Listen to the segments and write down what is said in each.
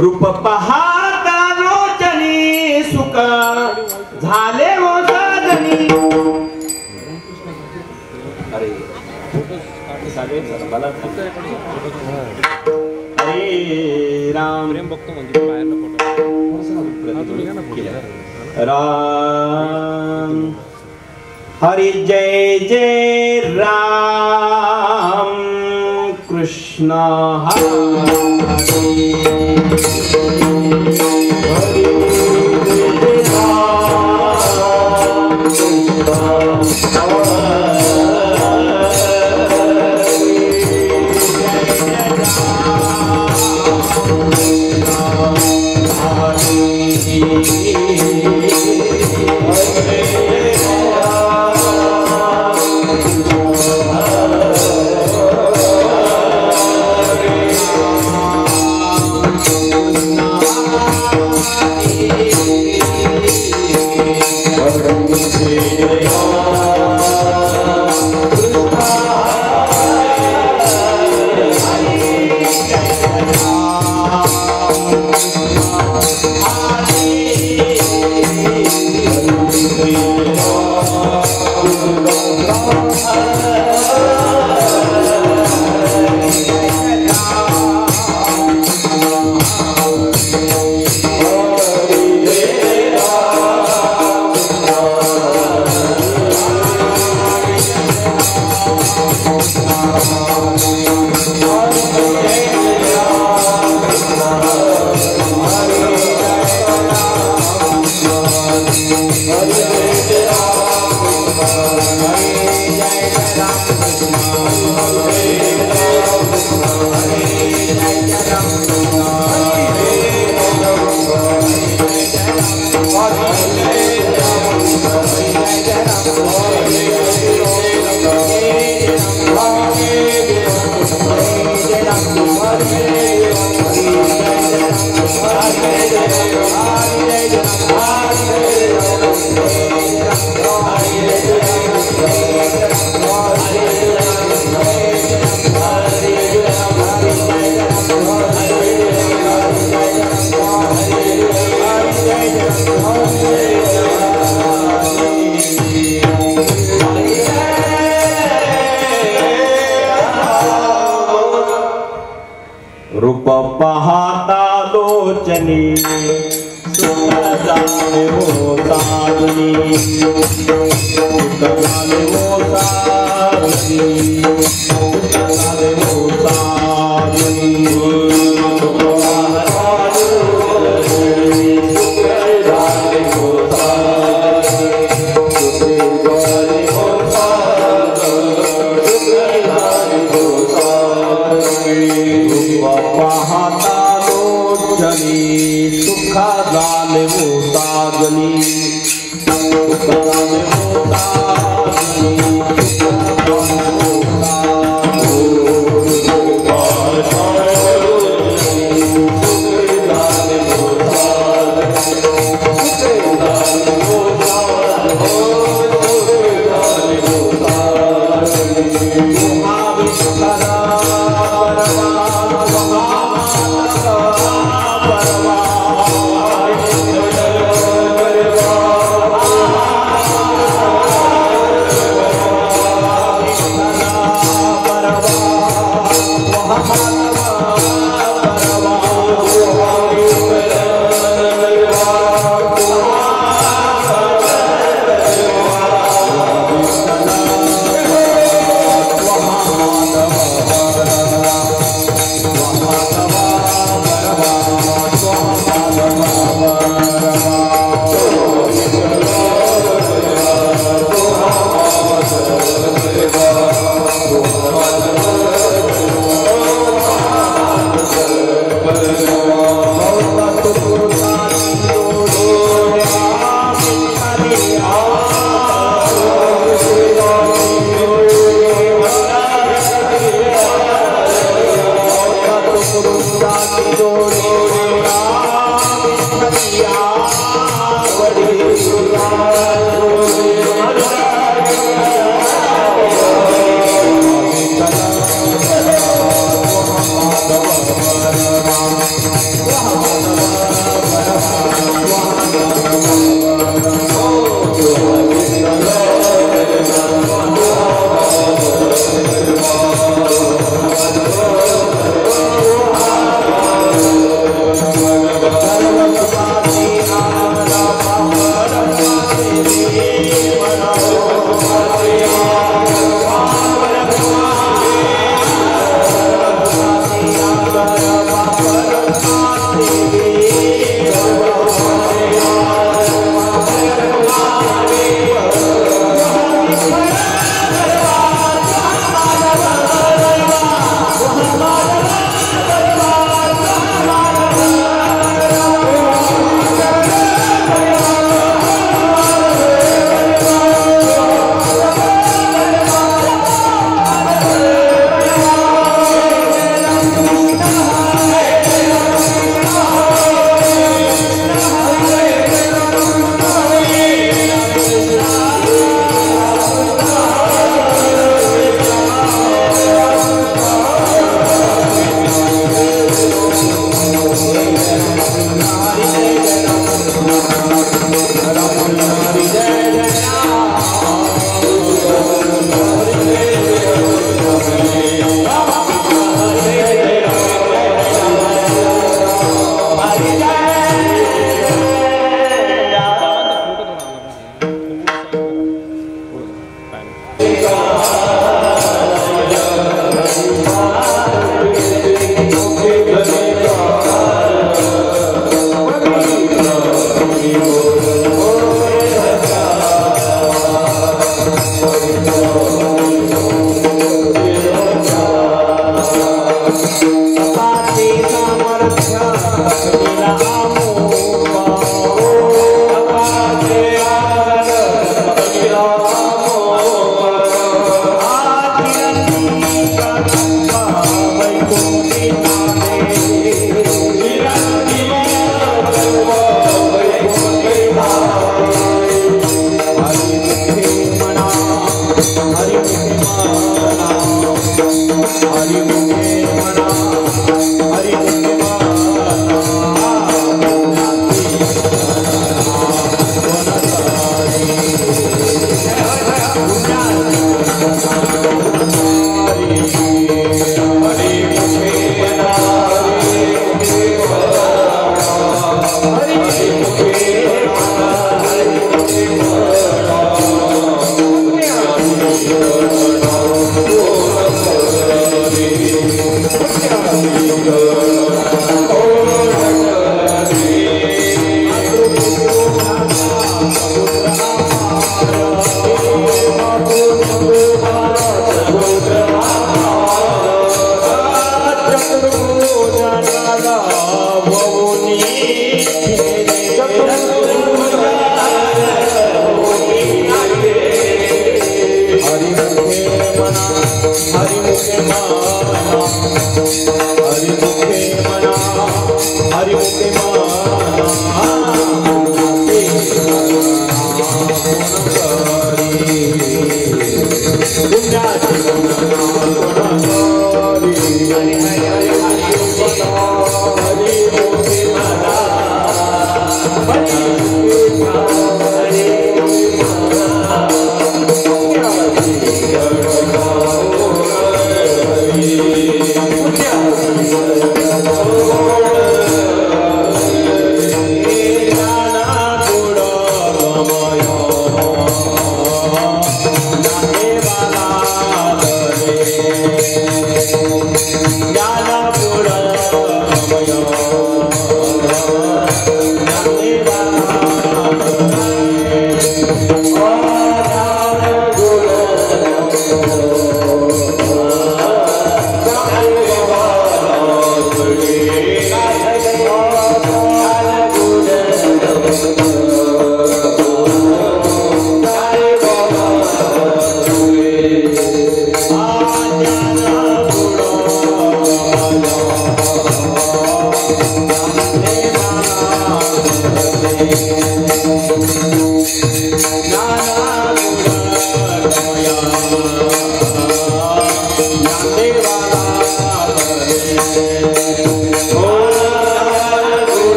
रूप पाहता लोचनी सुख झाले हो साधनी. अरे हरे राम राम हरि जय जय राम कृष्ण Yeah. रूप पाहता लोचनी सुख जाने हो साधनी सुख जाने हो साधनी सुख जाने हो साधनी सुख जाने हो साधनी सुख जाने हो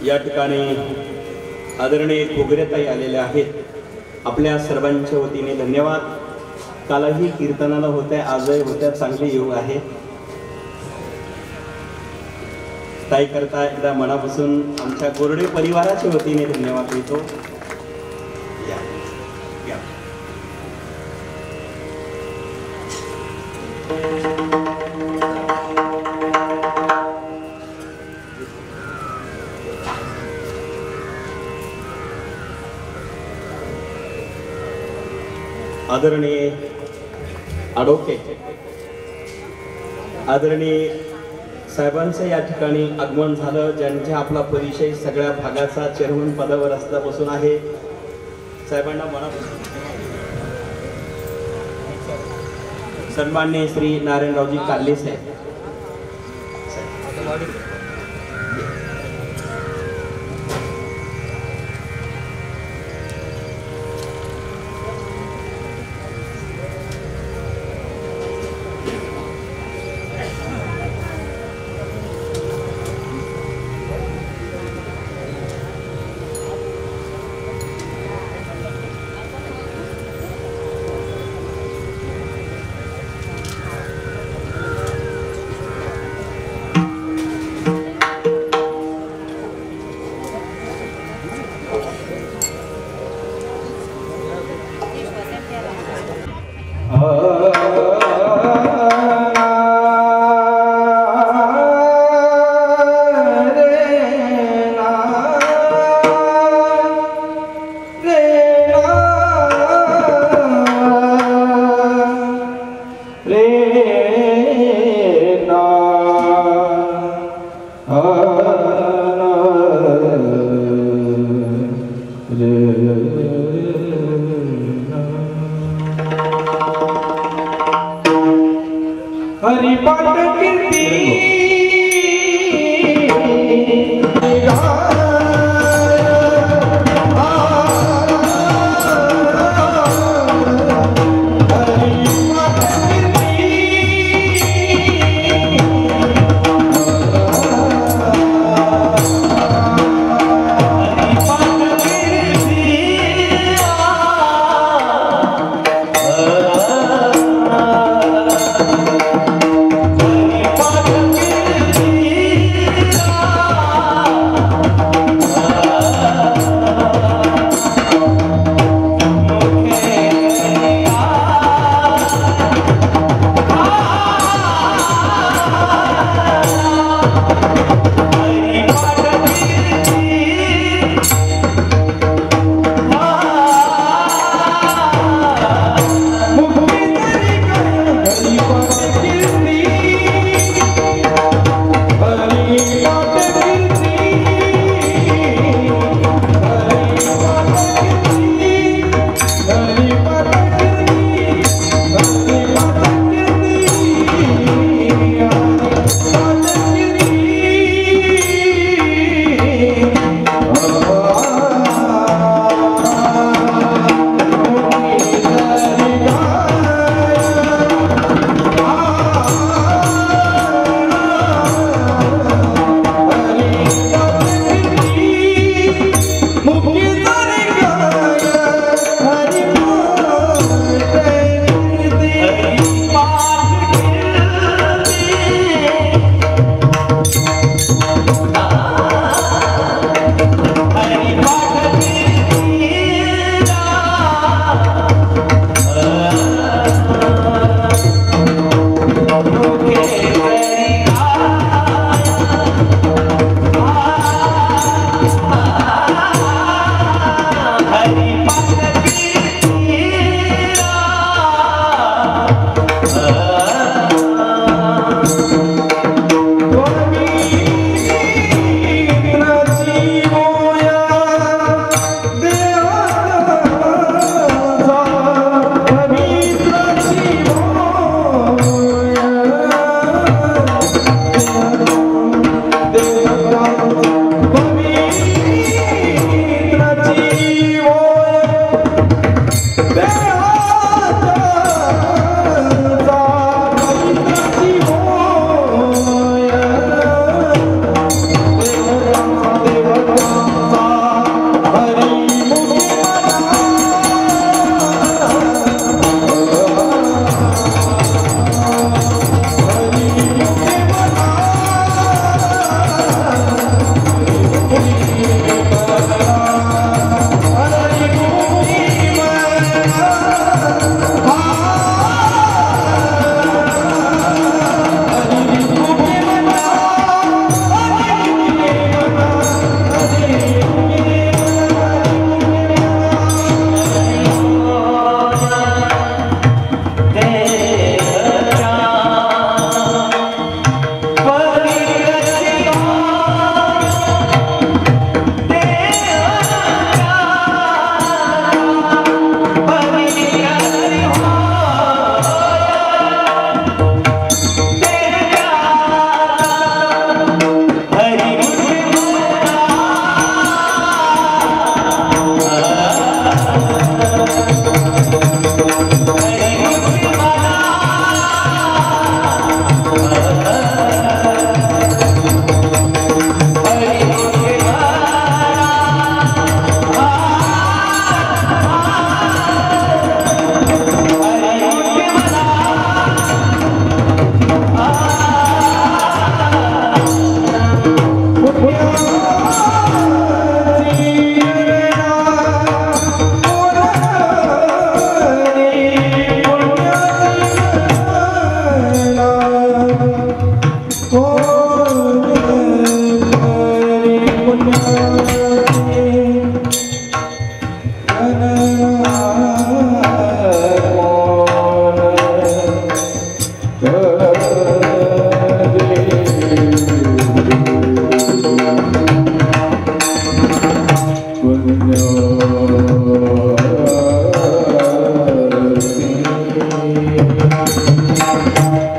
या ठिकाणी आदरणीय घोगरेताई आलेले आहेत. आपल्या सर्वांच्या वतीने धन्यवाद. कालही कीर्तनाला होत्या, आजही होत्या, चांगले योग आहे. ताई करता एकदा मनापासून आमच्या गोरडे परिवाराच्या वतीने धन्यवाद देतो. आदरणीय आडोके, आदरणीय साहेबांचं या ठिकाणी आगमन झालं, ज्यांच्या आपला परिचय सगळ्या भागाचा चेअरमन पदावर असल्यापासून आहे. साहेबांना मनापासून सन्माननीय श्री नारायणरावजी कार्ले साहेब. रे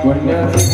पुण्याचे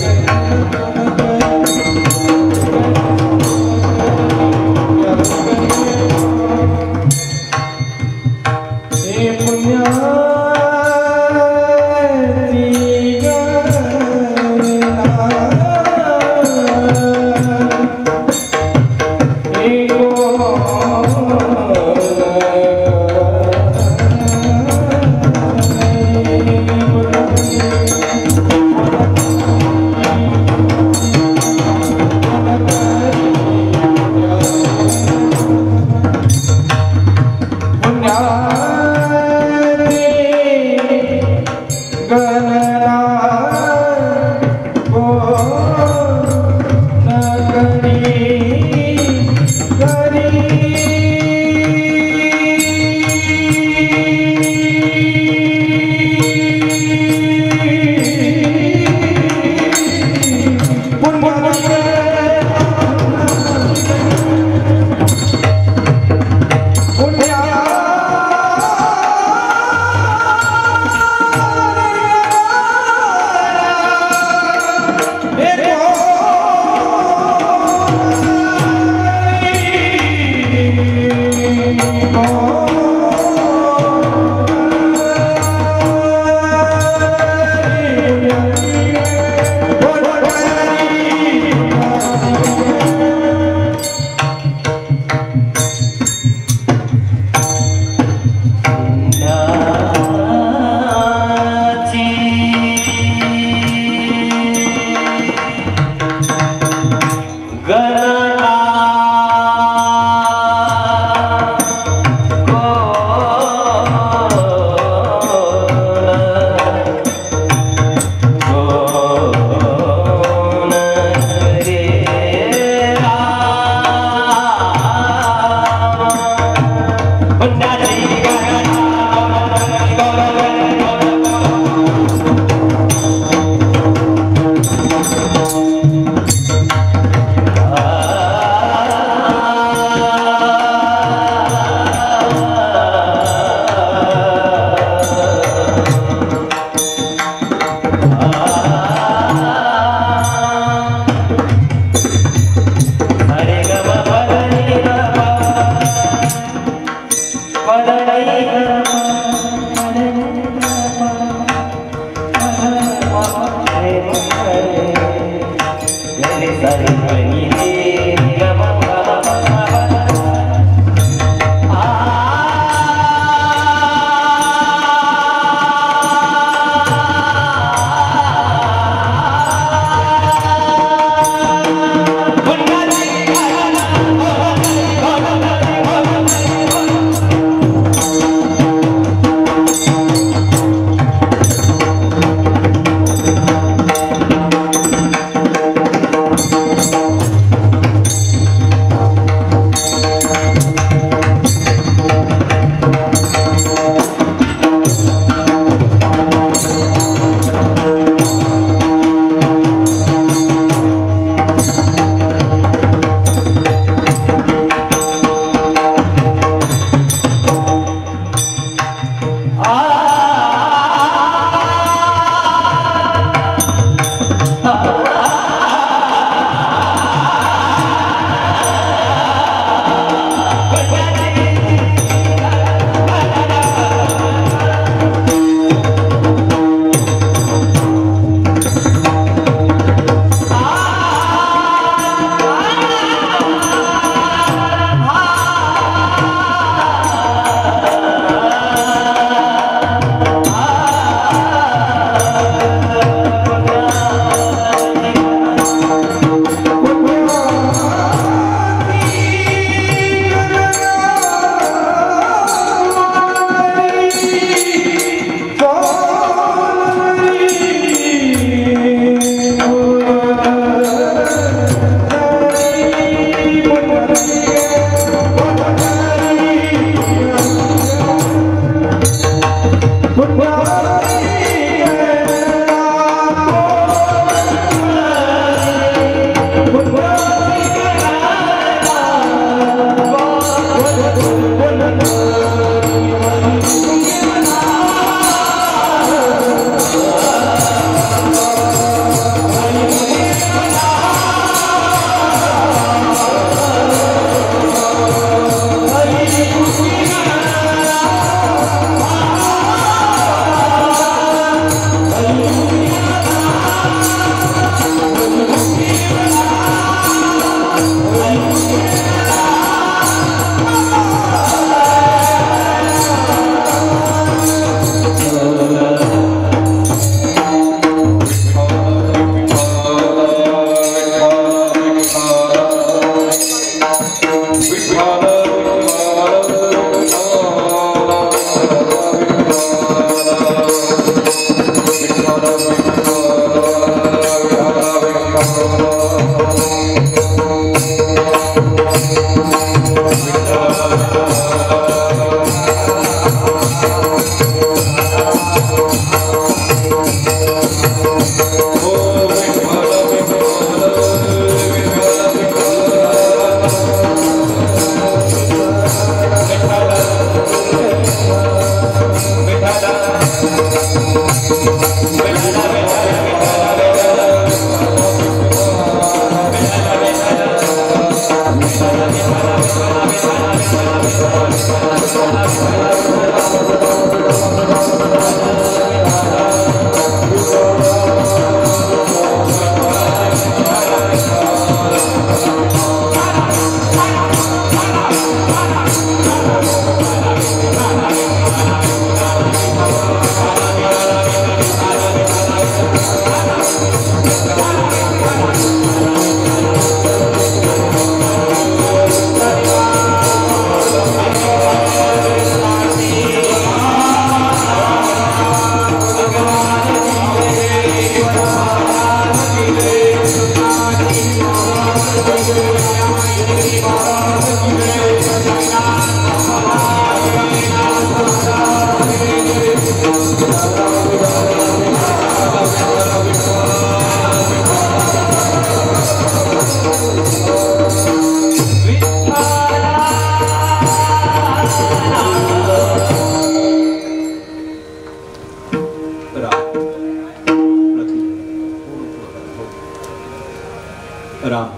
राम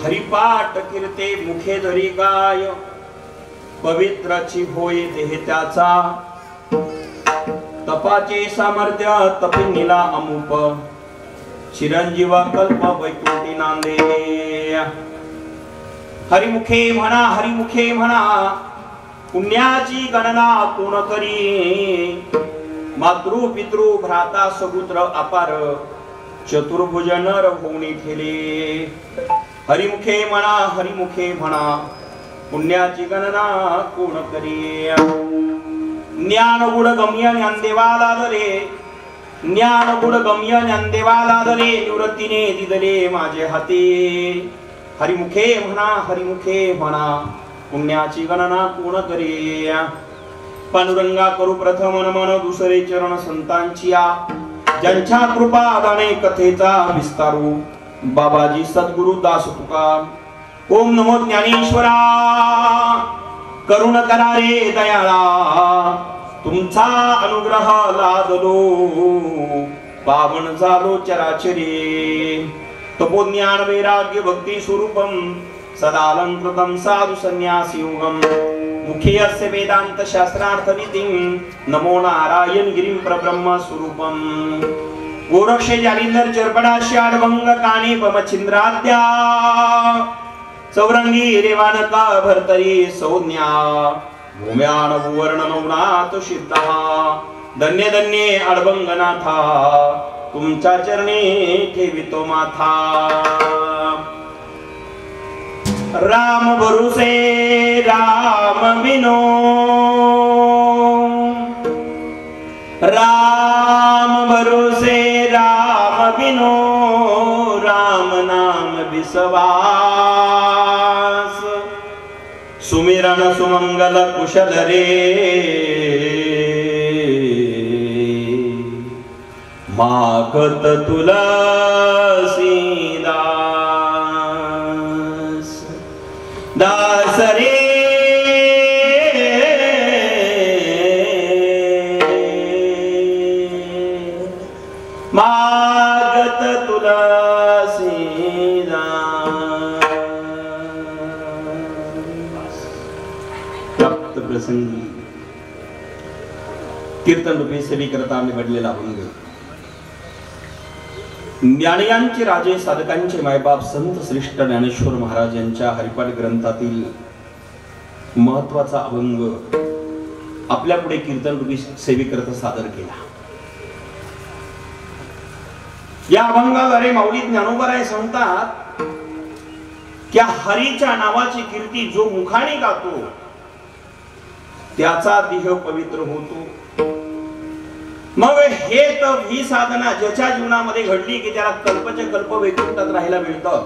हरिपाठ कीर्ते मुखे धरी गाय पवित्राची होय देह त्याचा तपाचे सामर्थ्य तपिनीला अमुप चिरंजीवा कल्प वैकुंठी नांदे हरिमुखे म्हणा पुण्याची गणना कोण करी मातृ पितृ भ्राता सगुत्र अपार चतुर्भुज नर होऊनी ठेले हरिमुखे म्हणा पुण्याची गणना कोण करी ज्ञान गुण गम्य ज्ञानदेवाला दले निवृत्तीने दिदले माझे हाती हरिमुखे म्हणा पुण्याची गणना कोण करी पांडुरंगा करू प्रथम नमन दुसरे चरण संतांची ज्यांच्या कृपा दाने कथेचा विस्तारू बाबाजी सद्गुरु दास तुका ओम नमो ज्ञानेश्वरा करुण करा रे दयाळा तुमचा अनुग्रह लादलो पावन झालो चराचरे तपोज्ञान वैराग्य भक्ती स्वरूपम सदालंकृतम साधु संन्यासी योगम मुखे अस्य वेदांत शास्त्रार्थ नीतिं नमो नारायण गिरिं प्रब्रह्म स्वरूपम गोरक्षे जालिंदर चरपडाशी आडभंग काने पमचिंद्राद्या चौरंगी रेवानका भरतरी सौज्ञा भूम्यान भुवर्ण नवनाथ सिद्धा धन्य धन्य आडभंगनाथा तुमच्या चरणी ठेवितो माथा राम भरोसे राम बिनो राम भरोसे राम बिनो राम नाम विश्वास सुमिरन सुमंगल कुशल रे मागत तुलसी दास रे मागत तुलसी प्राप्त प्रसंगी कीर्तन रूपी सेवी करता निवडलेला अभंग ज्ञानियांचे राजे साधकांचे मायबाप संत श्रेष्ठ ज्ञानेश्वर महाराज यांच्या हरिपाठ ग्रंथातील महत्वाचा अभंग आपल्या पुढे कीर्तन रूपी सेवेकरता सादर केला। या अभंगाद्वारे माऊली ज्ञानोबराय सांगतात की हरीच्या नावाची कीर्ती जो मुखाने गातो त्याचा देह पवित्र होतो। मग हे तर ही साधना ज्याच्या जीवनामध्ये घडली की त्याला कल्पचे कल्प वैकुंठात राहायला मिळतं।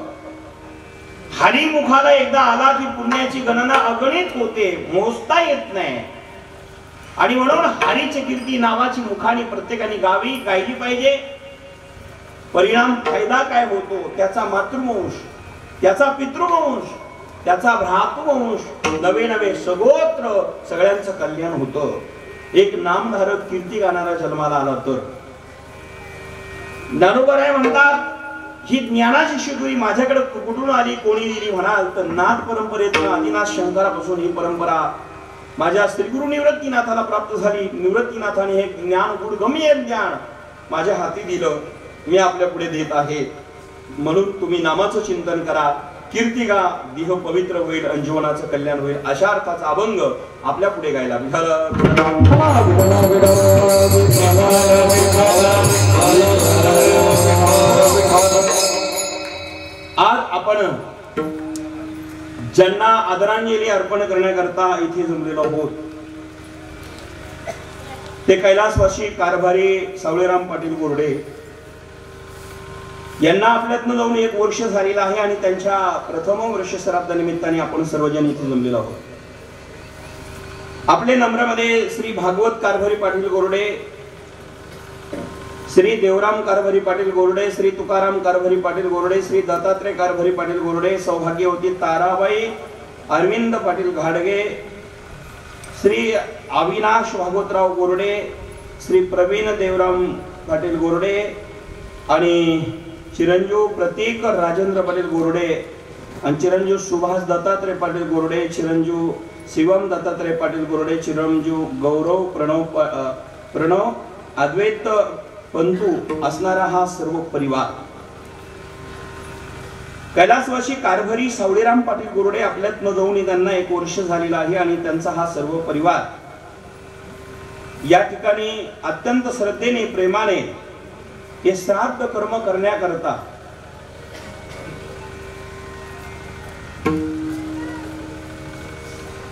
हरिमुखाला एकदा आला की पुण्याची गणना अगणित होते, मोजता येत नाही। आणि म्हणून हरीची कीर्ती नावाची मुखाने प्रत्येकाने गावी गायली पाहिजे। परिणाम फायदा काय होतो, त्याचा मातृवंश, त्याचा पितृवंश, त्याचा भ्रातृवंश, नवे नवे सगोत्र सगळ्यांचं कल्याण होतं। एक नामधारक कीर्ती गाणारा जन्माला आला तर ज्ञानोबराय म्हणतात ही ज्ञानाची शिदोरी माझ्याकडे कुठून आली, कोणी दिली म्हणाल तर नाथ परंपरेतून आदिनाथ शंकरापासून ही परंपरा माझ्या श्रीगुरु निवृत्तीनाथाला प्राप्त झाली। निवृत्तीनाथाने हे ज्ञान गुणगम्य ज्ञान माझ्या हाती दिलं, मी आपल्या पुढे देत आहे। म्हणून तुम्ही नामाचं चिंतन करा, कीर्ती गा, देह पवित्र होईल आणि जीवनाचं कल्याण होईल। अशा अर्थाचा अभंग आपल्या पुढे गायला आज आपण ज्यांना आदरांजली अर्पण करण्याकरता इथे जमलेलो आहोत ते कैलासवासी कारभारी सावळेराम पाटील गोरडे यांना आपल्यातनं जाऊन 1 वर्ष झालेलं आहे आणि त्यांच्या प्रथम वर्ष श्राद्ध निमित्ताने आपण सर्वजण इथे जमलेलो आहोत। आपले नम्रमध्ये श्री भागवत कारभारी पाटील गोरडे, श्री देवराम कारभारी पाटील गोरडे, श्री तुकाराम कारभारी पाटील गोरडे, श्री दत्तात्रय कारभारी पाटील गोरडे, सौभाग्यवती ताराबाई अरविंद पाटील घाडगे, श्री अविनाश भागवतराव गोरडे, श्री प्रवीण देवराम पाटील गोरडे आणि चिरंजीव प्रतीक राजेंद्र पाटील गोरडे आणि चिरंजीव सुभाष दत्तात्रय पाटील गोरडे, चिरंजीव शिवम दत्तात्रय पाटील गोरडे, चिरंजीव गौरव प्रणव अद्वैत पंतू असणारा हा सर्व परिवार कैलासवासी कारभारी सावळेराम पाटील गोरडे आपल्यातनं जाऊन त्यांना 1 वर्ष झालेला आहे आणि त्यांचा हा सर्व परिवार या ठिकाणी अत्यंत श्रद्धेने प्रेमाने हे श्राद्ध कर्म करण्याकरता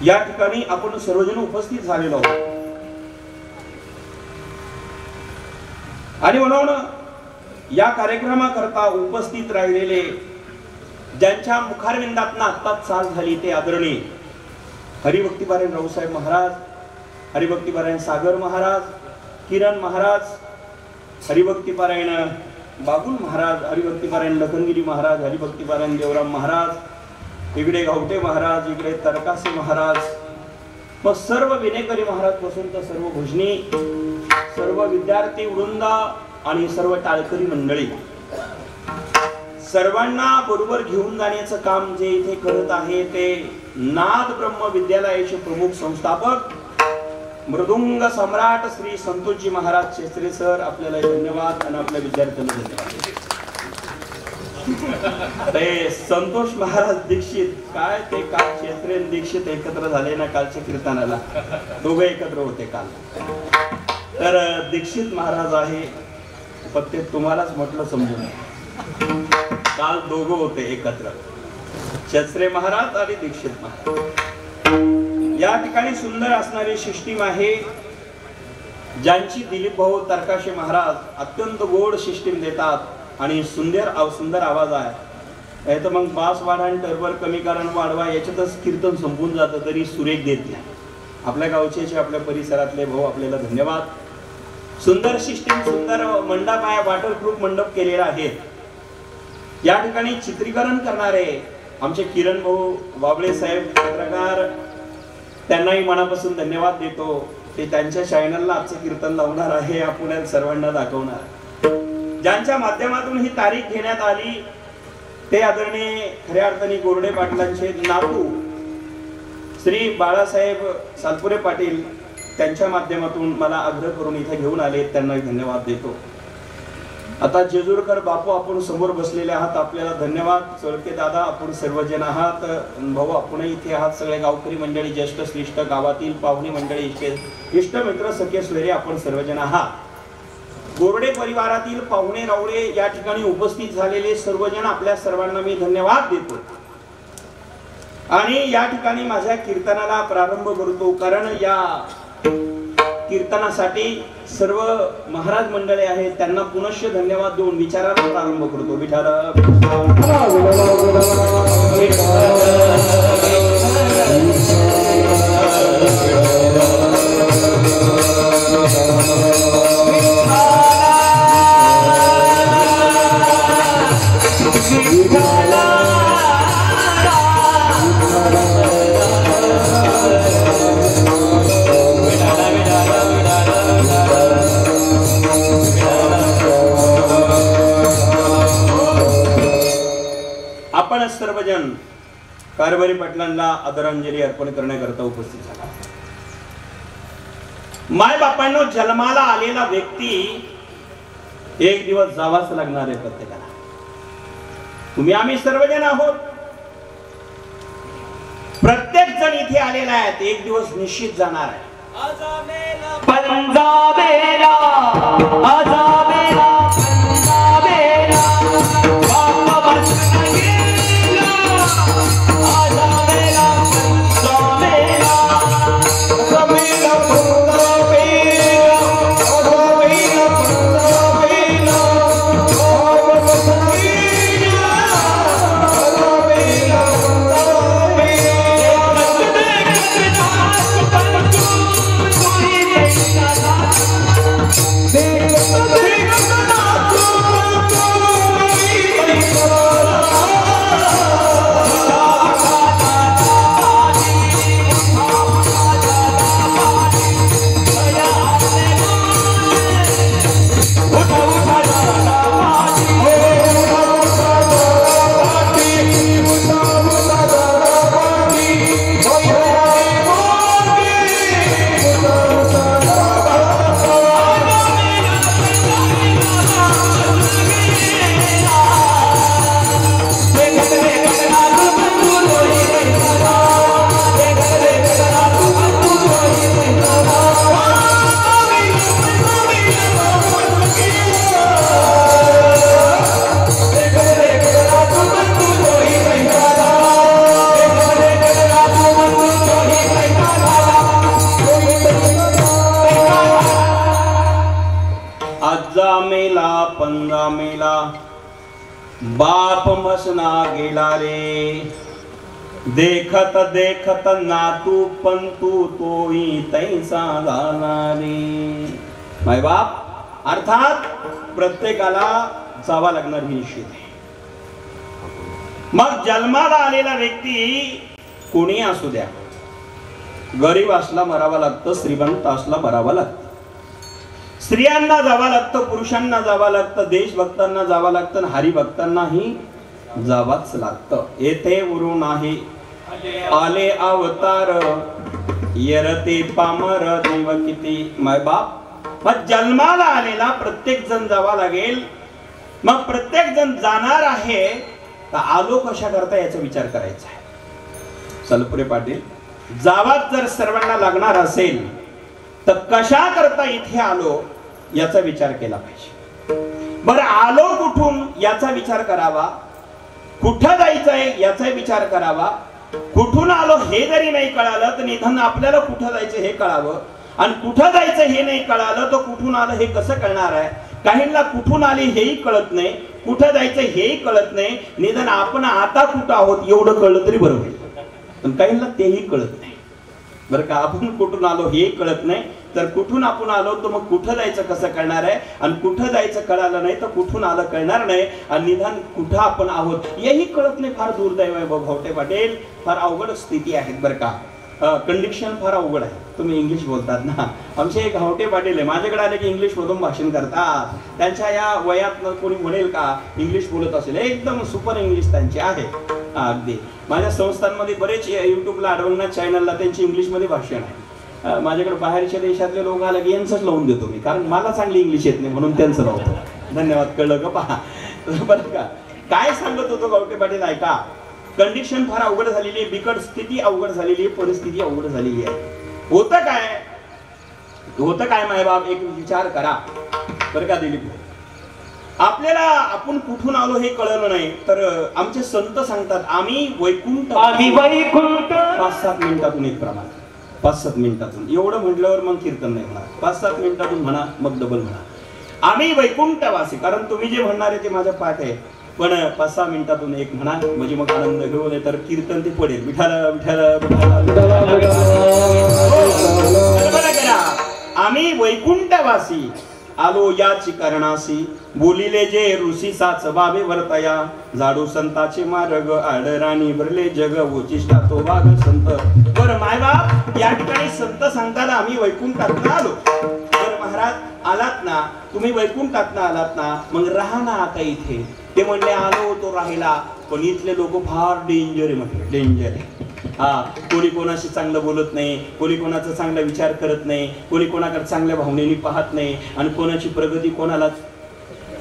या ठिकाणी आपण सर्वजण उपस्थित झालेलो आहोत। आणि म्हणून या कार्यक्रमाकरता उपस्थित राहिलेले ज्यांच्या मुखारविंदातनं आत्ताच चाल झाली ते आदरणीय हरिभक्तीपारायण रावसाहेब महाराज, हरिभक्तीपारायण सागर महाराज, किरण महाराज, हरिभक्तीपारायण बागुल महाराज, हरिभक्तीपारायण लखनगिरी महाराज, हरिभक्तीपारायण देवराम महाराज, इकडे गावटे महाराज, इकडे तरकासे महाराज, मग सर्व विनेकरी महाराज पासून तर सर्व भोजनी, सर्व विद्यार्थी वृंद आणि सर्व टाळकरी मंडळी सर्वांना बरोबर घेऊन जाण्याचं काम जे इथे करत आहे ते नाद ब्रह्म विद्यालयाचे प्रमुख संस्थापक मृदुंग सम्राट श्री संतोषजी महाराज क्षेत्रे सर, आपल्याला धन्यवाद आणि आपल्या विद्यार्थ्यांना धन्यवाद। ते संतोष महाराज दीक्षित काय ते काल क्षेत्रे दीक्षित एकत्र झाले ना कालच्या कीर्तनाला, दोघे एकत्र होते काल। तर दीक्षित महाराज आहे फक्त तुम्हालाच म्हटलं समजून, काल दोघं होते एकत्र, क्षेत्रे महाराज आणि दीक्षित महाराज। या ठिकाणी सुंदर असणारी सिस्टीम आहे ज्यांची दिलीप भाऊ तरकाशे महाराज अत्यंत गोड सिस्टीम देतात आणि सुंदर आवाज आहे। नाही तर मग बास वाढा आणि टर्बर कमी कारण वाढवा याच्यातच कीर्तन संपून जातं, तरी सुरेख देत नाही. आपल्या गावचे आपल्या परिसरातले भाऊ आपल्याला धन्यवाद. सुंदर सिस्टीम, सुंदर मंडप आहे, वॉटरप्रूफ मंडप केलेला आहे. या ठिकाणी चित्रीकरण करणारे आमचे किरण भाऊ बाबळे साहेब पत्रकार, त्यांनाही मनापासून धन्यवाद देतो. ते त्यांच्या चॅनलला आजचं कीर्तन लावणार आहे, आपण सर्वांना दाखवणार. ज्यांच्या माध्यमातून ही तारीख घेण्यात आली ते आदरणीय खऱ्या अर्थाने गोरडे पाटलांचे नातू श्री बाळासाहेब सालपुरे पाटील, त्यांच्या माध्यमातून मला आग्रह करून इथे घेऊन आले, त्यांनाही धन्यवाद देतो. आता जेजूरकर बापू आपण समोर बसलेले आहात, आपल्याला धन्यवाद. चोळके दादा आपण सर्वजण आहात, भाऊ आपणही इथे आहात, सगळे गावकरी मंडळी, ज्येष्ठ श्रेष्ठ, गावातील पाहुणी मंडळी, इष्ट मित्र सखे सोयरे आपण सर्वजण आहात. गोरडे परिवारातील पाहुणे रावळे या ठिकाणी उपस्थित झालेले सर्वजण, आपल्या सर्वांना मी धन्यवाद देतो. आणि या ठिकाणी माझ्या कीर्तनाला प्रारंभ करतो, कारण या कीर्तनासाठी सर्व महाराज मंडळी आहेत, त्यांना पुनश्च धन्यवाद देऊन विचाराला प्रारंभ करतो. आपण सर्वजण कारभारी पाटलांना आदरांजली अर्पण करण्याकरता उपस्थित झाला. माय बापांनो, जन्माला आलेला व्यक्ती एक दिवस जावाच लागणार आहे प्रत्येकाला. तुम्ही आम्ही सर्वजण आहोत, प्रत्येक जण इथे आलेला आहे, एक दिवस निश्चित जाणार आहे. पंगा मेला, बाप मसना गेला रे, देखत देखत नातू पंतू तोही तैसा झाला रे. माय बाप अर्थात प्रत्येकाला जावा लागणार ही निश्चित आहे. मग जन्माला आलेला व्यक्ती कोणी असू द्या, गरीब असला मरावा लागतं, श्रीमंत असला मरावा लागतं, स्त्रियांना जावं लागतं, पुरुषांना जावं लागतं, देशभक्तांना जावं लागतं, हरिभक्तांनाही जावाच लागतं. येथे उरून आहे आले अवतार, येरते पामर देव किती. माय बाप, मग जन्माला आलेला प्रत्येक जण जावा लागेल. मग प्रत्येक जण जाणार आहे, तर आलो कशा करता याचा विचार करायचा आहे. सालपुरे पाटील, जावाच जर सर्वांना लागणार असेल तर कशा करता इथे आलो याचा विचार केला पाहिजे. बरं, आलो कुठून याचा विचार करावा, कुठं जायचंय याचा विचार करावा. कुठून आलो हे जरी नाही कळालं तर निदान आपल्याला कुठं जायचं हे कळावं, आणि कुठं जायचं हे नाही कळालं तर कुठून आलं हे कसं कळणार आहे. काहींना कुठून आले हेही कळत नाही, कुठं जायचं हेही कळत नाही, निदान आपण आता कुठं आहोत एवढं कळलं तरी बरं होईल. पण काहींना तेही कळत नाही बरं का. आपण कुठून आलो हे कळत नाही, तर कुठून आपण आलो तर मग कुठं जायचं कसं कळणार आहे, आणि कुठं जायचं कळालं नाही तर कुठून आलं कळणार नाही, आणि निदान कुठं आपण आहोत हेही कळत नाही. फार दुर्दैव आहे बघ घावटे पाटील, फार अवघड स्थिती आहेत बरं का. कंडिशन फार अवघड आहे. तुम्ही इंग्लिश बोलतात ना, आमचे एक घावटे पाटील आहे, माझ्याकडे आले की इंग्लिश मधून भाषण करतात. त्यांच्या या वयात कोणी म्हणेल का इंग्लिश बोलत असेल, एकदम सुपर इंग्लिश त्यांची आहे. अगदी माझ्या संस्थांमध्ये बरेच युट्यूबला अडवणा चॅनलला त्यांची इंग्लिशमध्ये भाषण आहे. माझ्याकडे बाहेरच्या देशातले लोक आले की यांचंच लावून देतो मी, कारण मला चांगली इंग्लिश येत नाही म्हणून त्यांचं लावतो. धन्यवाद, कळलं का पहा बरं का. काय सांगत होतो घावटे पाटील ऐका. कंडिशन फार अवघड झालेली आहे, बिकट स्थिती अवघड झालेली आहे, परिस्थिती अवघड झालेली आहे. होतं काय मायबाप, एक विचार करा बरं का दिलीप. आपल्याला आपण कुठून आलो हे कळलं नाही, तर आमचे संत सांगतात आम्ही वैकुंठ 5-7 मिनिटातून एक प्रमाण, 5-7 मिनिटातून एवढं म्हटल्यावर मग कीर्तन नाही म्हणा, 5-7 मिनिटातून म्हणा, मग डबल म्हणा. आम्ही वैकुंठवासी, कारण तुम्ही जे म्हणणार आहे ते माझ्या पाठ आहे, पण 5-6 मिनिटातून एक म्हणा म्हणजे मग आनंद घेऊ नये तर कीर्तन ते पडेल. विठाल विठाल आम्ही वैकुंठवासी आलो याची करणासी, बोलिले जे ऋषी साच बाबे वर्तया, जाडू संताचे मार्ग आडराणी भरले जग उचिष्टा तो वाघ संत. बरं मायबाप, या ठिकाणी संत सांगताना आम्ही वैकुंठात आलो. तर महाराज आलात ना तुम्ही, वैकुंठात आलात ना, मग राहा ना आता इथे. ते म्हणले आलो तो राहिला, पण इथले लोक फार डेंजर आहे म्हटलं, डेंजर आहे. कोणी कोणाशी चांगलं बोलत नाही, कोणी कोणाचा चांगला विचार करत नाही, कोणी कोणाकडे चांगल्या भावनेने पाहत नाही, आणि कोणाची प्रगती कोणाला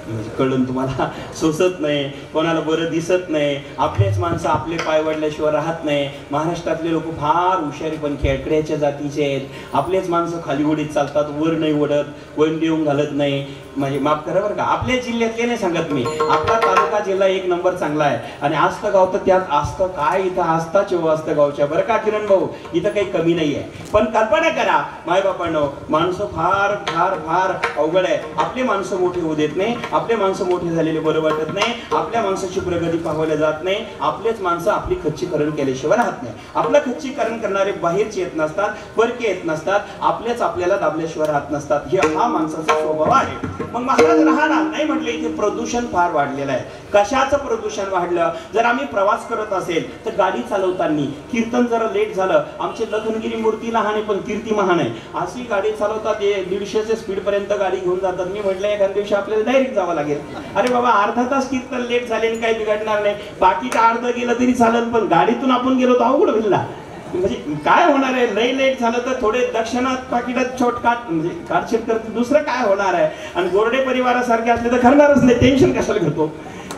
म्हणजे कळून तुम्हाला सोसत नाही, कोणाला बरं दिसत नाही. आपलेच माणसं आपले पाय वडल्याशिवाय राहत नाही. महाराष्ट्रातले लोक फार हुशारी पण खेळकड्याच्या जातीचे आहेत. आपलेच माणसं खाली ओढीत चालतात, वर नाही ओढत, वन देऊन घालत नाही. म्हणजे माफ करा बरं का, आपल्या जिल्ह्यातले नाही सांगत मी, आपला तालुका जिल्हा 1 नंबर चांगला आहे. आणि आस्त गाव तर त्यात आस्त काय, इथं आस्था चेव आस्त गावच्या बरं का किरण भाऊ, इथं काही कमी नाही आहे. पण कल्पना करा मायबापांनो, माणसं फार फार फार अवघड आहे. आपले माणसं मोठे होऊ देत नाही, आपले माणसं मोठे झालेले बरं वाटत नाही, आपल्या माणसाची प्रगती पाहायला जात नाही. आपलेच माणसं आपली खच्चीकरण केल्याशिवाय राहत नाही. आपलं खच्चीकरण करणारे बाहेरचे येत नसतात, परके येत नसतात, आपलेच आपल्याला दाबल्याशिवाय राहत नसतात. हा माणसाचा स्वभाव आहे. मग महाराज राहणार नाही म्हटले, इथे प्रदूषण फार वाढलेलं आहे. कशाचं प्रदूषण वाढलं, जर आम्ही प्रवास करत असेल तर गाडी चालवताना कीर्तन जरा लेट झालं, आमची लखनगिरी मूर्ती लहान आहे पण कीर्ती महान आहे, अशी गाडी चालवतात, 150च्या स्पीड पर्यंत गाडी घेऊन जातात. मी म्हटलं एखाद्या दिवशी आपल्याला डायरेक्ट जावं लागेल. अरे बाबा, अर्धा तास कीर्तन लेट झाले काही बिघडणार नाही, बाकीचं अर्ध गेलं तरी चालेल, पण गाडीतून आपण गेलो तर अवघड होईल ना. म्हणजे काय होणार आहे, लई लेट झालं तर थोडे दक्षिणात पाकिटात छोट काट म्हणजे काटछेट करते, दुसरं काय होणार आहे. आणि गोरडे परिवारासारखे असले तर करणारच नाही, टेन्शन कशाला घेतो.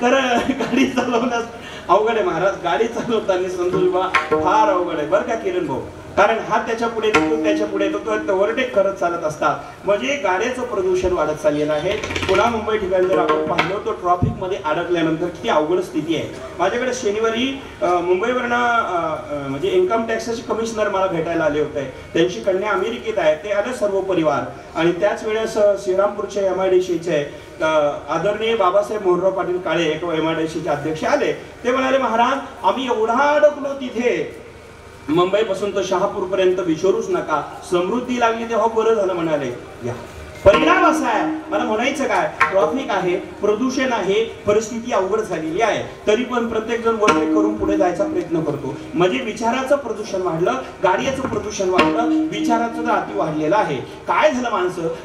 तर गाडी चालवण्यास अवघड आहे महाराज. गाडी चालवताना संतोषबा फार अवघड आहे बरं का किरण भाऊ, कारण हा त्याच्या पुढे येतो, त्याच्या पुढे येतो, तो ओव्हरटेक करत चालत असतात. म्हणजे गाड्याचं प्रदूषण वाढत चाललेलं आहे. पुन्हा मुंबई ठिकाणी जर आपण पाहिलं तर ट्रॉफिक मध्ये अडकल्यानंतर किती अवघड स्थिती आहे. माझ्याकडे शनिवारी मुंबईवरनं म्हणजे इन्कम टॅक्सचे कमिशनर मला भेटायला आले होते. त्यांची कन्या अमेरिकेत आहे, ते आले सर्व परिवार. आणि त्याच वेळेस श्रीरामपूरचे MIDCचे आदरणीय बाबासाहेब मोहनराव पाटील काळे MIDCचे अध्यक्ष आले. ते म्हणाले महाराज आम्ही एवढा अडकलो तिथे, मुंबई पासून तर शहापूर पर्यंत विचारूच नका, समृद्धी लागली तेव्हा बरं झालं म्हणाले. या परिणाम असा आहे, मला म्हणायचं काय, ट्रॉफिक आहे, प्रदूषण आहे, परिस्थिती अवघड झालेली आहे, तरी पण प्रत्येक जण ओव्हरटेक करून पुढे जायचा प्रयत्न करतो. म्हणजे विचाराचं प्रदूषण वाढलं, गाडीचं प्रदूषण वाढलं, विचाराचं तर अति वाढलेलं आहे. काय झालं,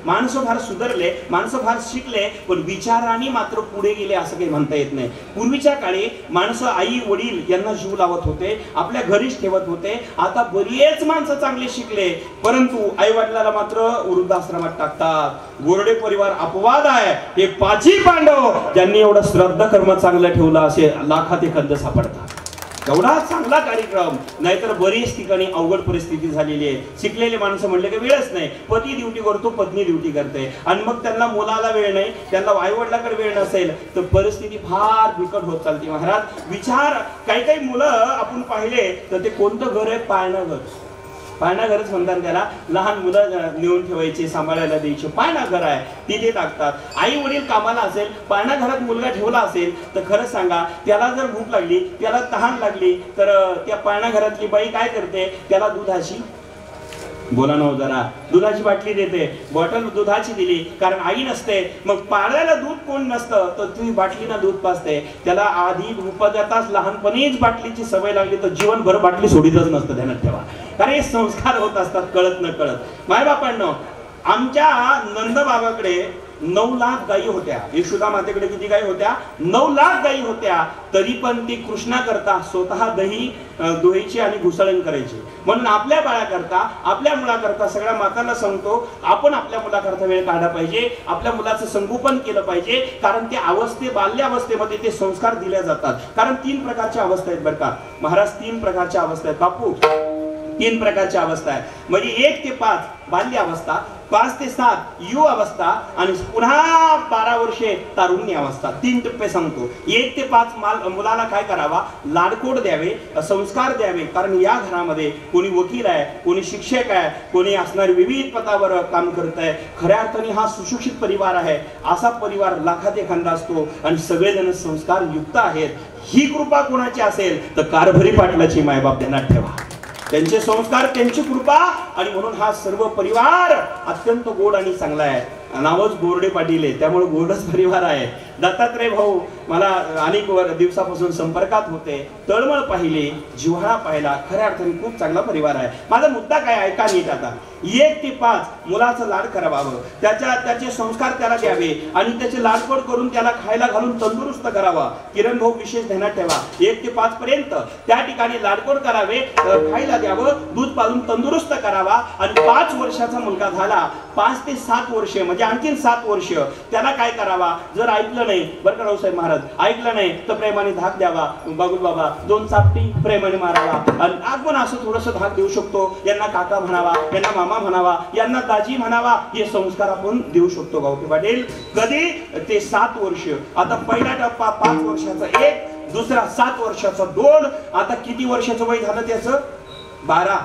माणसं फार सुधारले, माणसं फार शिकले, पण विचारांनी मात्र पुढे गेले असं काही म्हणता येत नाही. पूर्वीच्या काळी माणसं आई वडील यांना जीव लावत होते, आपल्या घरीच ठेवत होते. आता बरीच माणसं चांगले शिकले, परंतु आई वडिलाला मात्र वृद्धाश्रमात टाकतात. गोरडे परिवार अपवाद आहे. हे 5 पांडव ज्यांनी एवढं श्रद्धा कर्म चांगलं ठेवलं असे लाखात एखादं सापडतात. एवढा चांगला कार्यक्रम, नाहीतर बरीच ठिकाणी अवघड परिस्थिती झालेली आहे. शिकलेले माणसं म्हणले की वेळच नाही, पती ड्युटी करतो, पत्नी ड्युटी करते, आणि मग त्यांना मुलाला वेळ नाही, त्यांना आईवडिलाकडे वेळ नसेल, तर परिस्थिती फार बिकट होत चालते महाराज. विचार काही मुलं आपण पाहिले तर ते कोणतं घर आहे, पाळणं घर. पाळणा घरच म्हणतात त्याला. लहान मुलं नेऊन ठेवायची, सांभाळायला द्यायची, पाळणा घर आहे तिथे टाकतात. आई वडील कामाला असेल, पाळणा घरात मुलगा ठेवला असेल तर खरं सांगा, त्याला जर भूक लागली, त्याला तहान लागली तर त्या पाळणा घरातली बाई काय करते, त्याला दुधाची, बोला ना जरा, दुधाची बाटली देते. बॉटल दुधाची दिली कारण आई नसते, मग पाळायला दूध कोण नसतं तर ती बाटलीनं दूध पाजते. त्याला आधी उपजाताच लहानपणीच बाटलीची सवय लागली तर जीवनभर बाटली सोडीतच नसतं, ध्यानात ठेवा. कारण हे संस्कार होत असतात कळत न कळत. मायबापांनो, आमच्या नंदबाबाकडे 9 लाख गायी होत्या. यशोदा मातेकडे किती गायी होत्या? 9 लाख गायी होत्या. तरी पण ती कृष्णा करता स्वतः दही दोहायची आणि घुसळण करायची. म्हणून आपल्या बाळाकरता, आपल्या मुलाकरता, सगळ्या मातांना सांगतो, आपण आपल्या मुलाकरता वेळ काढला पाहिजे, आपल्या मुलाचं संगोपन केलं पाहिजे. कारण ते बाल्यावस्थेमध्ये ते संस्कार दिले जातात. कारण 3 प्रकारच्या अवस्था आहेत बरं का महाराज, 3 प्रकारच्या अवस्था आहेत बापू, 3 प्रकारच्या अवस्था आहेत. म्हणजे 1 ते 5 बाल्य अवस्था, 5 ते 7 युवा अवस्था आणि पुन्हा 12 वर्षे तारुण्य अवस्था. 3 टप्पे सांगतो. 1 ते 5 मुलाला काय करावा? लाडकोड द्यावे, संस्कार द्यावे. कारण या घरामध्ये कोणी वकील आहे, कोणी शिक्षक आहे, कोणी असणार विविध पदावर काम करत आहे. खऱ्या अर्थाने हा सुशिक्षित परिवार आहे. असा परिवार लाखात एखादा असतो आणि सगळेजण संस्कार युक्त आहेत. ही कृपा कोणाची असेल तर कारभारी पाटलाची. मायबाप ध्यानात ठेवा, त्यांचे संस्कार, त्यांची कृपा. आणि म्हणून हा सर्व परिवार अत्यंत गोड आणि चांगला आहे. नावच गोरडे पाटील आहे, त्यामुळे गोडच परिवार आहे. दत्तात्रय भाऊ मला अनेक दिवसापासून संपर्कात होते, तळमळ पाहिली, जिव्हाळा पाहिला. खऱ्या अर्थाने खूप चांगला परिवार आहे. माझा मुद्दा काय, ऐका नीट आता. 1 ते 5 मुलाचं लाड करावं, त्याचे संस्कार त्याला द्यावे आणि त्याचे लाडकोड करून त्याला खायला घालून तंदुरुस्त करावा. किरण भाऊ विशेष ध्यानात ठेवा, 1 ते 5 पर्यंत त्या ठिकाणी लाडकोड करावे, खायला द्यावं, दूध पाजून तंदुरुस्त करावा. आणि 5 वर्षाचा मुलगा झाला, 5 ते 7 वर्ष म्हणजे आणखीन 7 वर्ष त्याला काय करावा? जर ऐकलं नाही बरं का रावसाहेब महाराज, ऐकलं नाही तर प्रेमाने धाक द्यावा. बागुल बाबा 2 चापटी प्रेमाने मारावा. आणि आपण असं थोडंसं धाक देऊ शकतो. यांना काका म्हणावा, यांना मामा म्हणावा, यांना दाजी म्हणावा. हे संस्कार आपण देऊ शकतो गावठी पाटील. कधी ते 7 वर्ष. आता पहिला टप्पा 5 वर्षाचा 1, दुसरा 7 वर्षाचा 2. आता किती वर्षाचं वय झालं त्याचं? 12.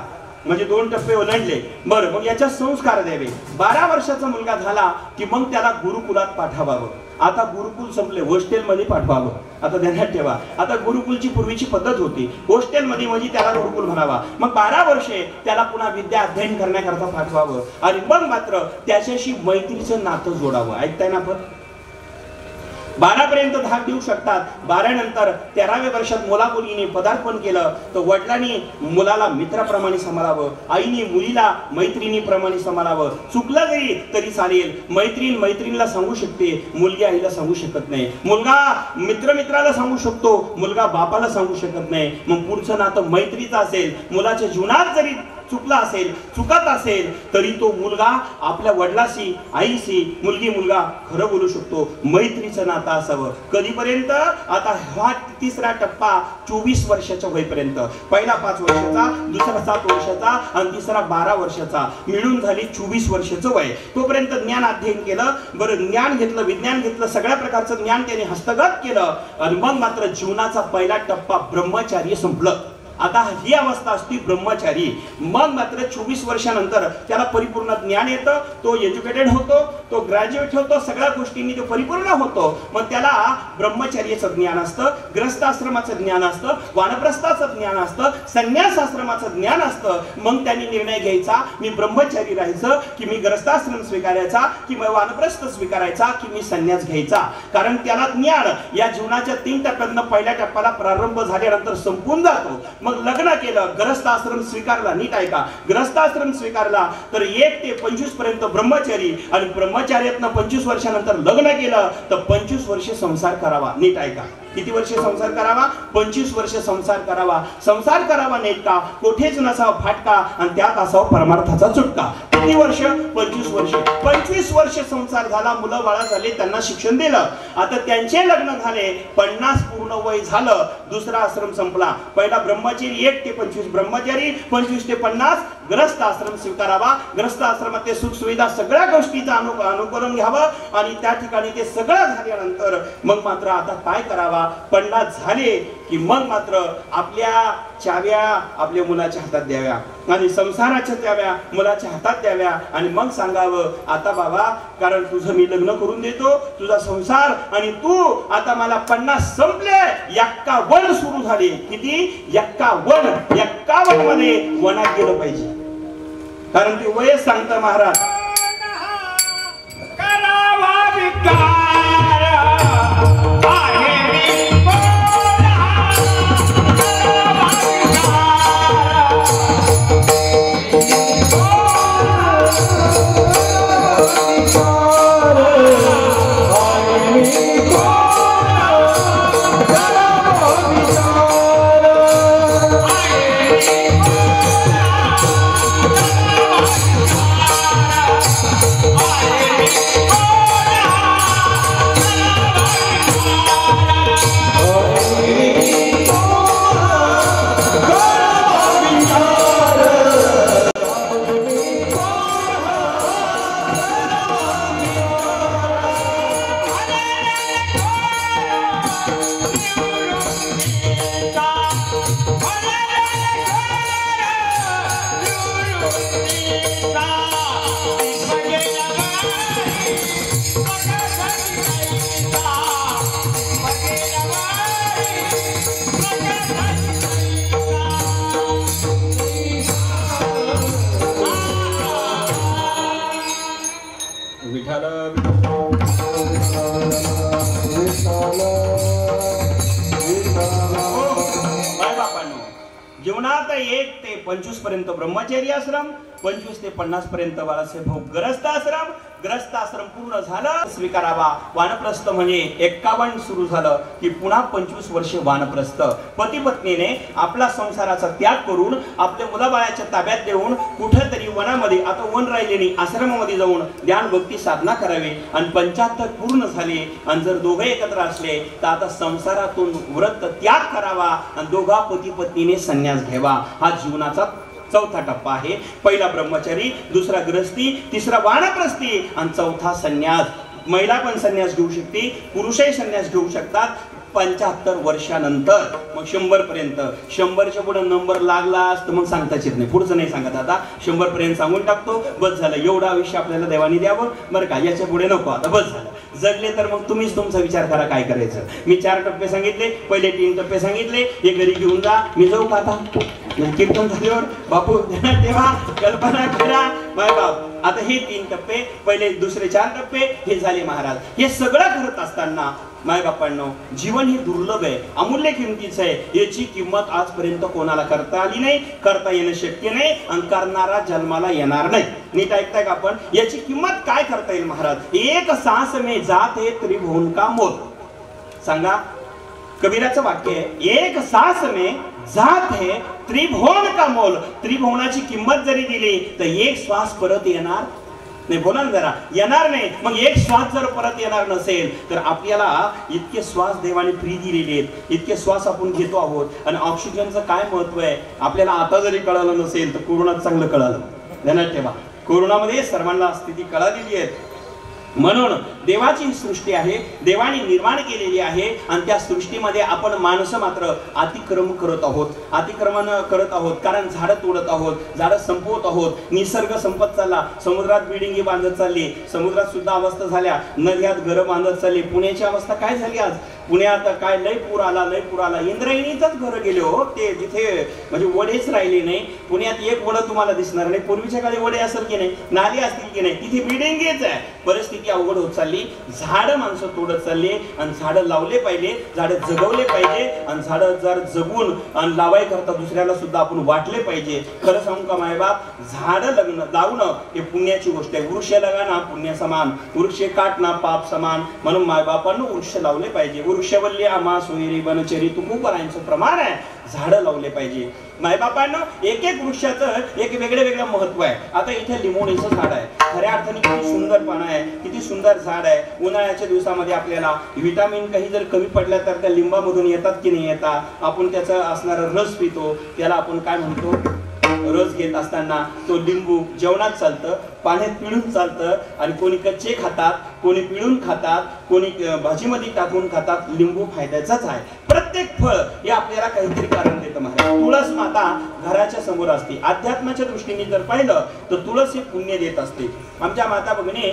म्हणजे 2 टप्पे ओलांडले. बरं, मग याच्या संस्कार द्यावे. 12 वर्षाचा मुलगा झाला की मग त्याला गुरुकुलात पाठवावं. आता गुरुकुल संपले, हॉस्टेलमध्ये पाठवावं. आता ध्यानात ठेवा, आता गुरुकुलची पूर्वीची पद्धत होती, हॉस्टेलमध्ये म्हणजे त्याला गुरुकुल म्हणावा. मग 12 वर्षे त्याला पुन्हा विद्या अध्ययन करण्याकरता पाठवावं आणि मग मात्र त्याच्याशी मैत्रीचं नातं जोडावं. ऐकताय ना आपण? 12 पर्यंत धाक देऊ शकतात. 12 नंतर 13व्या वर्षात मुलामुलीने पदार्पण केलं तर वडिलांनी मुलाला मित्राप्रमाणे सांभाळावं, आईने मुलीला मैत्रिणीप्रमाणे सांभाळावं. चुकलं जरी तरी चालेल, मैत्रिणीला सांगू शकते, मुलगी आईला सांगू शकत नाही. मुलगा मित्राला सांगू शकतो, मुलगा बापाला सांगू शकत नाही. मग पुढचं नातं मैत्रीचं असेल. मुलाच्या जीवनात जरी चुकला असेल, चुकत असेल तरी तो मुलगा आपल्या वडिलाशी, आईशी, मुलगी मुलगा खरं बोलू शकतो. मैत्रीचं नातं असावं. कधीपर्यंत? आता हा 3रा टप्पा 24 वर्षाच्या वयपर्यंत. पहिला 5 वर्षाचा, दुसरा 7 वर्षाचा आणि तिसरा 12 वर्षाचा, मिळून झाली 24 वर्षाचं वय. तोपर्यंत ज्ञान अध्ययन केलं. बरं, ज्ञान घेतलं, विज्ञान घेतलं, सगळ्या प्रकारचं ज्ञान त्याने हस्तगत केलं आणि मग मात्र जीवनाचा पहिला टप्पा ब्रह्मचार्य संपलं. आता ही अवस्था असती ब्रह्मचारी. मग मात्र 24 वर्षानंतर त्याला परिपूर्ण ज्ञान येतं, तो एज्युकेटेड होतो, तो ग्रॅज्युएट होतो, सगळ्या गोष्टींनी तो परिपूर्ण होतो. मग त्याला ब्रह्मचर्याचं ज्ञान असतं, ग्रस्ताश्रमाचं ज्ञान असतं, वानप्रस्थाचं ज्ञान असतं, संन्यास आश्रमाचं ज्ञान असतं. मग त्यांनी निर्णय घ्यायचा, मी ब्रह्मचारी राहायचं की मी ग्रस्ताश्रम स्वीकारायचा, की मी वानप्रस्थ स्वीकारायचा, की मी संन्यास घ्यायचा. कारण त्याला ज्ञान या जीवनाच्या 3 टप्प्यांना पहिल्या टप्प्याला प्रारंभ झाल्यानंतर संपून जातो. मग लग्न केलं, ग्रस्ताश्रम स्वीकारला. नीट ऐका, ग्रस्ताश्रम स्वीकारला तर 1 ते 25 पर्यंत ब्रह्मचारी आणि ब्रह्मचार्यातनं 25 वर्षानंतर लग्न केलं तर 25 वर्ष संसार करावा. नीट ऐका, किती वर्ष संसार करावा? 25 वर्ष संसार करावा. संसार करावा नेटका, कोठेच नसावा फाटका आणि त्यात असावा परमार्थाचा चुटका. किती वर्ष? 25 वर्ष. 25 वर्ष संसार झाला, मुलं बाळा झाले, त्यांना शिक्षण दिलं. आता त्यांचे लग्न झाले, 50 पूर्ण वय झालं, दुसरा आश्रम संपला. पहिला ब्रह्मचारी 1 ते 25 ब्रह्मचारी, 25 ते 50 ग्रस्त आश्रम स्वीकारावा. ग्रस्त आश्रमात ते सुख सुविधा सगळ्या गोष्टीचा अनुकरण घ्यावं आणि त्या ठिकाणी ते सगळं झाल्यानंतर मग मात्र आता काय करावा? 50 झाले की मग मात्र आपल्या चाव्या आपल्या मुलाच्या हातात द्याव्या आणि संसाराच्या चाव्या मुलाच्या हातात द्याव्या आणि मग सांगावं, आता बाबा, कारण तुझं मी लग्न करून देतो, तुझा संसार, आणि तू आता मला 50 संपले, 51 सुरू झाले. किती? 51 मध्ये वनात गेलं पाहिजे. कारण ते वय सांगतं महाराज. जीवनात 1 ते 25 पर्यंत ब्रह्मचर्य आश्रम, 25 ते 50 पर्यंत बाळासाहेब भाऊ ग्रस्त आश्रम. ग्रस्त आश्रम पूर्ण झालं स्वीकारावा. वानप्रस्थ म्हणजे 51 सुरू झालं की पुन्हा 25 वर्ष वानप्रस्थ. पती पत्नीने आपला संसाराचा त्याग करून आपल्या मुलाबाळाच्या ताब्यात देऊन कुठेतरी वनामध्ये, आता वन राहिले नाही, आश्रमामध्ये जाऊन ध्यान भक्ती साधना करावी. आणि 75 पूर्ण झाले आणि जर दोघे एकत्र असले तर आता संसारातून व्रत त्याग करावा आणि दोघा पती पत्नीने संन्यास घ्यावा. हा जीवनाचा चौथा टप्पा आहे. पहिला ब्रह्मचारी, दुसरा ग्रस्ती, तिसरा वानप्रस्थी आणि चौथा संन्यास. महिला पण संन्यास घेऊ शकते, पुरुषही संन्यास घेऊ शकतात 75 वर्षानंतर. मग 100 पर्यंत, 100च्या पुढे नंबर लागला तर मग सांगताच येत नाही, पुढचं नाही सांगत. आता 100 पर्यंत सांगून टाकतो, बस झालं. एवढं आयुष्य आपल्याला देवाने द्यावं बरं का, याच्या पुढे नको, आता बस झालं. जगले तर मग तुम्हीच तुमचा विचार करा काय करायचं. मी 4 टप्पे सांगितले, पहिले 3 टप्पे सांगितले, हे घरी घेऊन जा. मी जाऊ का आता? कीर्तन झाल्यावर बापू तेव्हा कल्पना करा माय बाप. आता हे 3 टप्पे, पहिले दुसरे 4 टप्पे हे झाले महाराज. हे सगळं करत असताना माय बापांनो, जीवन हे दुर्लभ आहे, अमूल्य किमतीचं आहे. याची किंमत आजपर्यंत कोणाला करता आली नाही, करता येणं शक्य नाही आणि करणारा जन्माला येणार नाही. नीट ऐकताय का आपण? याची किंमत काय करता येईल महाराज? 1 सांस में जात है त्रिभुवन का मोल. सांगा, कबीराचं वाक्य आहे, 1 सांस में जात है त्रिभुवन का मोल. त्रिभुवनाची किंमत जरी दिली तर 1 श्वास परत येणार नाही. बोला ना जरा, येणार नाही. मग 1 श्वास जर परत येणार नसेल तर आपल्याला इतके श्वास देवाने फ्री दिलेले आहेत, इतके श्वास आपण घेतो आहोत. आणि ऑक्सिजनचं काय महत्व आहे आपल्याला आता जरी कळालं नसेल तर कोरोनात चांगलं कळालं. ध्यानात ठेवा, कोरोनामध्ये सर्वांना स्थिती कळालेली आहे. म्हणून देवाची सृष्टी आहे, देवाने निर्माण केलेली आहे आणि त्या सृष्टीमध्ये आपण माणसं मात्र अतिक्रमण करत आहोत. कारण झाडं तोडत आहोत, झाडं संपवत आहोत. निसर्ग संपत चालला. समुद्रात बिल्डिंगी बांधत चालली, समुद्रात सुद्धा अवस्था झाल्या. नद्यात घरं बांधत चालली. पुण्याची अवस्था काय झाली आज? पुण्यात काय लय पूर आला. इंद्रायणीतच घरं गेले हो, ते जिथे म्हणजे वडेच राहिले नाही. पुण्यात एक वडं तुम्हाला दिसणार नाही. पूर्वीच्या काळी वडे असेल की नाही, नाली असतील की नाही, तिथे बिल्डिंगच आहे. परिस्थिती अवघड होत चालली. झाडं माणसं तोडत चालली आणि झाडं लावले पाहिजे, झाडं जगवले पाहिजे आणि झाडं जर जगून आणि लावायकरता दुसऱ्याला सुद्धा आपण वाटले पाहिजे. खरं सांगू का मायबाप, झाडं लावणं हे पुण्याची गोष्ट आहे. वृक्ष लगाना पुण्य समान, वृक्ष काटना पाप समान. म्हणून मायबापांना वृक्ष लावले पाहिजे. वृक्षवल्ली आम्हा सोयरी बनचरी तुकुपरांचं प्रमाण आहे. झाडं लावले पाहिजे. मायबापांना एक वृक्षाचं एक वेगळं महत्व आहे. आता इथे लिंबोणीचं झाड आहे, खऱ्या अर्थाने किती सुंदर पानं आहे, किती सुंदर झाड आहे. उन्हाळ्याच्या दिवसामध्ये आपल्याला विटामिन काही जर कमी पडल्या तर त्या लिंबामधून येतात की नाही येतात. आपण त्याचा असणारा रस पितो, त्याला आपण काय म्हणतो, रस घेत असताना तो लिंबू जेवणात चालतं, पाण्यात पिळून चालतं आणि कोणी कच्चे खातात, कोणी पिळून खातात, कोणी भाजीमध्ये टाकून खातात. लिंबू फायद्याचाच आहे. प्रत्येक फळ हे आपल्याला काहीतरी कारण देतं महाराज. तुळस माता घराच्या समोर असते. अध्यात्माच्या दृष्टीने जर पाहिलं तर तुळस हे पुण्य देत असते. आमच्या माता भगिनी,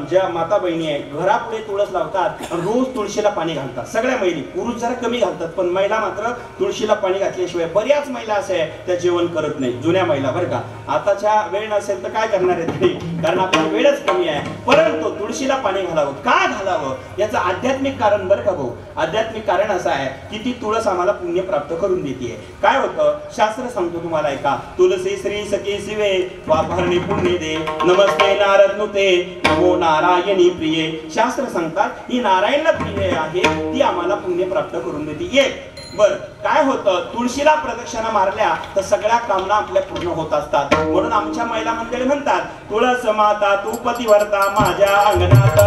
ज्या माता बहिणी आहेत, घरापुढे तुळस लावतात, रोज तुळशीला पाणी घालतात. सगळ्या महिला, पुरुष जरा कमी घालतात, पण महिला मात्र तुळशीला पाणी घातल्याशिवाय, बऱ्याच महिला असे आहे त्या जेवण करत नाही. जुन्या महिला बरं का. आताच्या वेळ नसेल तर काय करणार आहे तरी, कारण आपल्याला वेळच कमी आहे. परंतु तुळशीला पाणी घालावं. का घालावं याचं आध्यात्मिक कारण बरं का भाऊ. आध्यात्मिक कारण असं आहे की ती तुळस आम्हाला पुण्य प्राप्त करून देते. काय होतं शास्त्र सांगतो तुम्हाला ऐका. तुलसी श्री सखी शिवे वापरणे पुण्य दे, नमस्ते नारद नुते नमो नारायणी प्रिये. शास्त्र सांगतात ही नारायणला प्रिय आहे, ती आम्हाला पुण्य प्राप्त करून देते. एक बर काय होतं, तुळशीला प्रदक्षिणा मारल्या तर सगळ्या कामना आपल्या पूर्ण होत असतात. म्हणून आमच्या महिला मंडळी म्हणतात, तुळस माता तू पतिव्रता माझ्या अंगणात,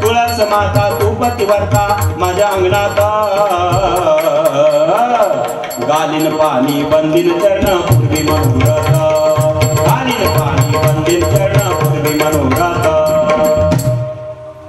तुळस माता तू पतिव्रता माझ्या अंगणात, गालीन पाणी बंदीन चरण पूर्वी मनोरथ, गालीन पाणी बंदीन चरण पूर्वी मनोरथ.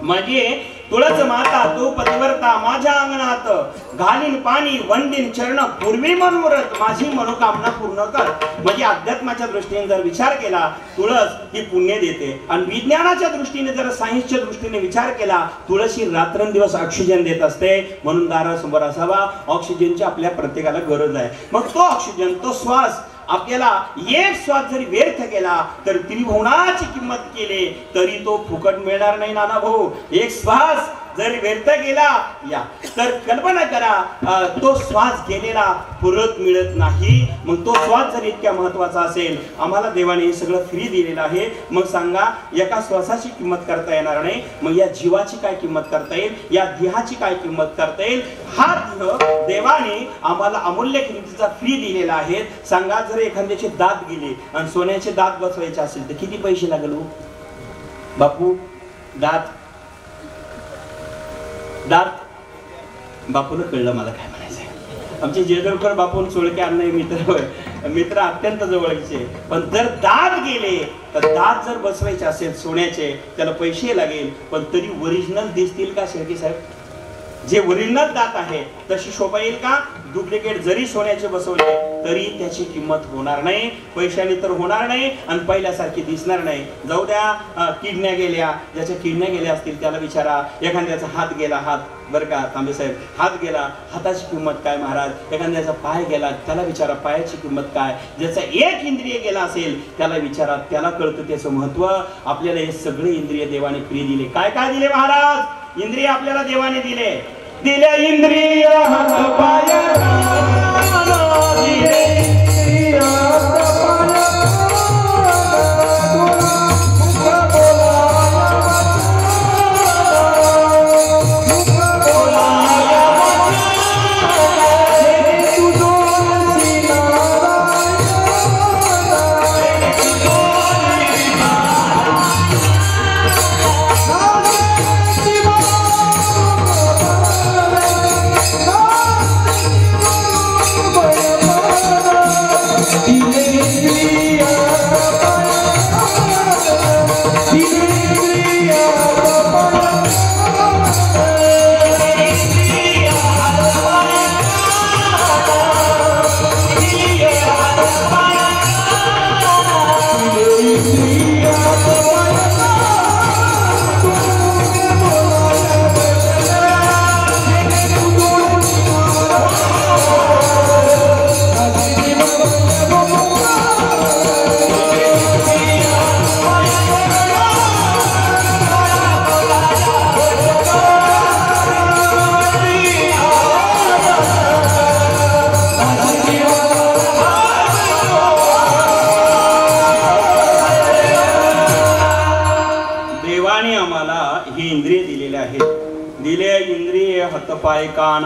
म्हणजे तुळस माता तू पतिव्रता माझ्या अंगणात, घालीन पाणी वंदीन चरण पूर्वी मनोरथ, माझी मनोकामना पूर्ण कर. म्हणजे अध्यात्माच्या दृष्टीने जर विचार केला तुळस ही पुण्य देते. आणि विज्ञानाच्या दृष्टीने जर सायन्सच्या दृष्टीने विचार केला, तुळस ही रात्रंदिवस ऑक्सिजन देत असते. म्हणून दारासमोर असावा. ऑक्सिजनची आपल्या प्रत्येकाला गरज आहे. मग तो ऑक्सिजन, तो श्वास आपल्याला, एक श्वास जरी व्यर्थ केला तर त्रिभुवनाची किंमत केली तरी तो फुकट मिळणार नाही नाना भाऊ. एक श्वास जर व्यर्थ गेला या तर कल्पना करा, तो श्वास गेलेला परत मिळत नाही. मग तो श्वास जर इतक्या महत्वाचा असेल, आम्हाला देवाने हे सगळं फ्री दिलेलं आहे, मग सांगा एका श्वासाची किंमत करता येणार नाही, मग या जीवाची काय किंमत करता येईल, या देहाची काय किंमत करता येईल. हा देह देवाने आम्हाला अमूल्य किमतीचा फ्री दिलेला आहे. सांगा जर एखाद्याचे दात गेले आणि सोन्याचे दात बसवायचे असेल तर किती पैसे लागल बापू. दात बापूला कळलं मला काय म्हणायचं. आमचे जेजूरकर बापून सोळके अण्णा मित्र अत्यंत जवळचे. पण जर दात गेले तर दात जर बसवायचे असेल सोन्याचे, त्याला पैसे लागेल, पण तरी ओरिजिनल दिसतील का शेळके साहेब? जे ओरिजिनल दात आहे तशी शोभा येईल का? डुप्लिकेट जरी सोन्याचे बसवले तरी त्याची किंमत होणार नाही, पैशाने तर होणार नाही आणि पहिल्यासारखी दिसणार नाही. जाऊ द्या, किडण्या गेल्या, ज्याच्या किडण्या गेल्या असतील त्याला विचारा. एखाद्याचा हात गेला, हात बरं का तांबे साहेब, हात गेला, हाताची किंमत काय महाराज. एखाद्याचा पाय गेला, त्याला विचारा पायाची किंमत काय. ज्याचा एक इंद्रिय गेला असेल त्याला विचारा, त्याला कळतं त्याचं महत्व. आपल्याला हे सगळे इंद्रिय देवाने फ्री दिले. काय काय दिले महाराज? इंद्रिय आपल्याला देवाने दिले. इंद्रिय हात पाय दिले, पाय कान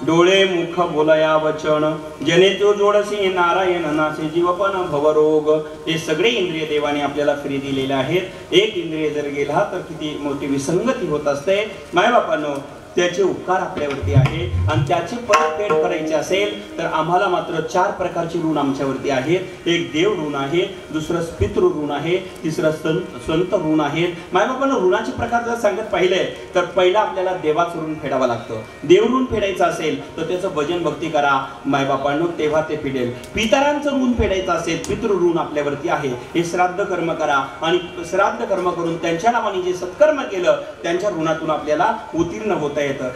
डोळे मुख बोलया वचन, जने तो जोडसी नारायण नासे जीवपन भवरोग. हे सगळे इंद्रिय देवाने आपल्याला फ्री दिलेले आहेत. एक इंद्रिय जर गेला तर किती मोठी विसंगती होत असते. माय बापांनो, त्याचे उपकार आपल्यावरती आहे आणि त्याची परतफेड करायची असेल तर आम्हाला मात्र 4 प्रकारचे ऋण आमच्यावरती आहेत. एक देव ऋण आहे, दुसरं पितृ ऋण आहे, तिसरं संत ऋण आहे. मायबापांना ऋणाचे प्रकार जर सांगत पाहिले तर पहिला आपल्याला देवाचं ऋण फेडावं लागतं. देव ऋण फेडायचं असेल तर त्याचं भजन भक्ती करा मायबापांनो, तेव्हा ते फेडेल. पितरांचं ऋण फेडायचं असेल, पितृ ऋण आपल्यावरती आहे, हे श्राद्ध कर्म करा आणि श्राद्ध कर्म करून त्यांच्या नावाने जे सत्कर्म केलं त्यांच्या ऋणातून आपल्याला उत्तीर्ण होता येतं.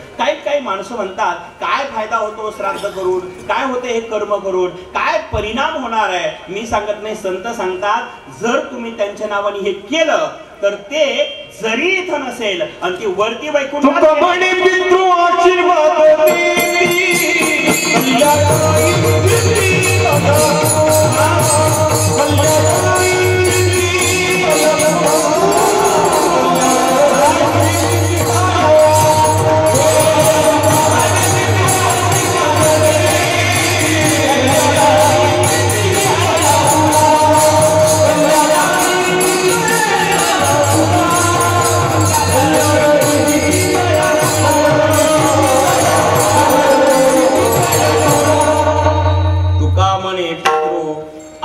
काही माणसं म्हणतात काय फायदा होतो श्राद्ध करून, काय होते हे कर्म करून, काय परिणाम होणार आहे. मी सांगत नाही, संत सांगतात जर तुम्ही त्यांच्या नावाने हे केलं तर ते जरी इथं नसेल आणि ती वरती वैकुंठात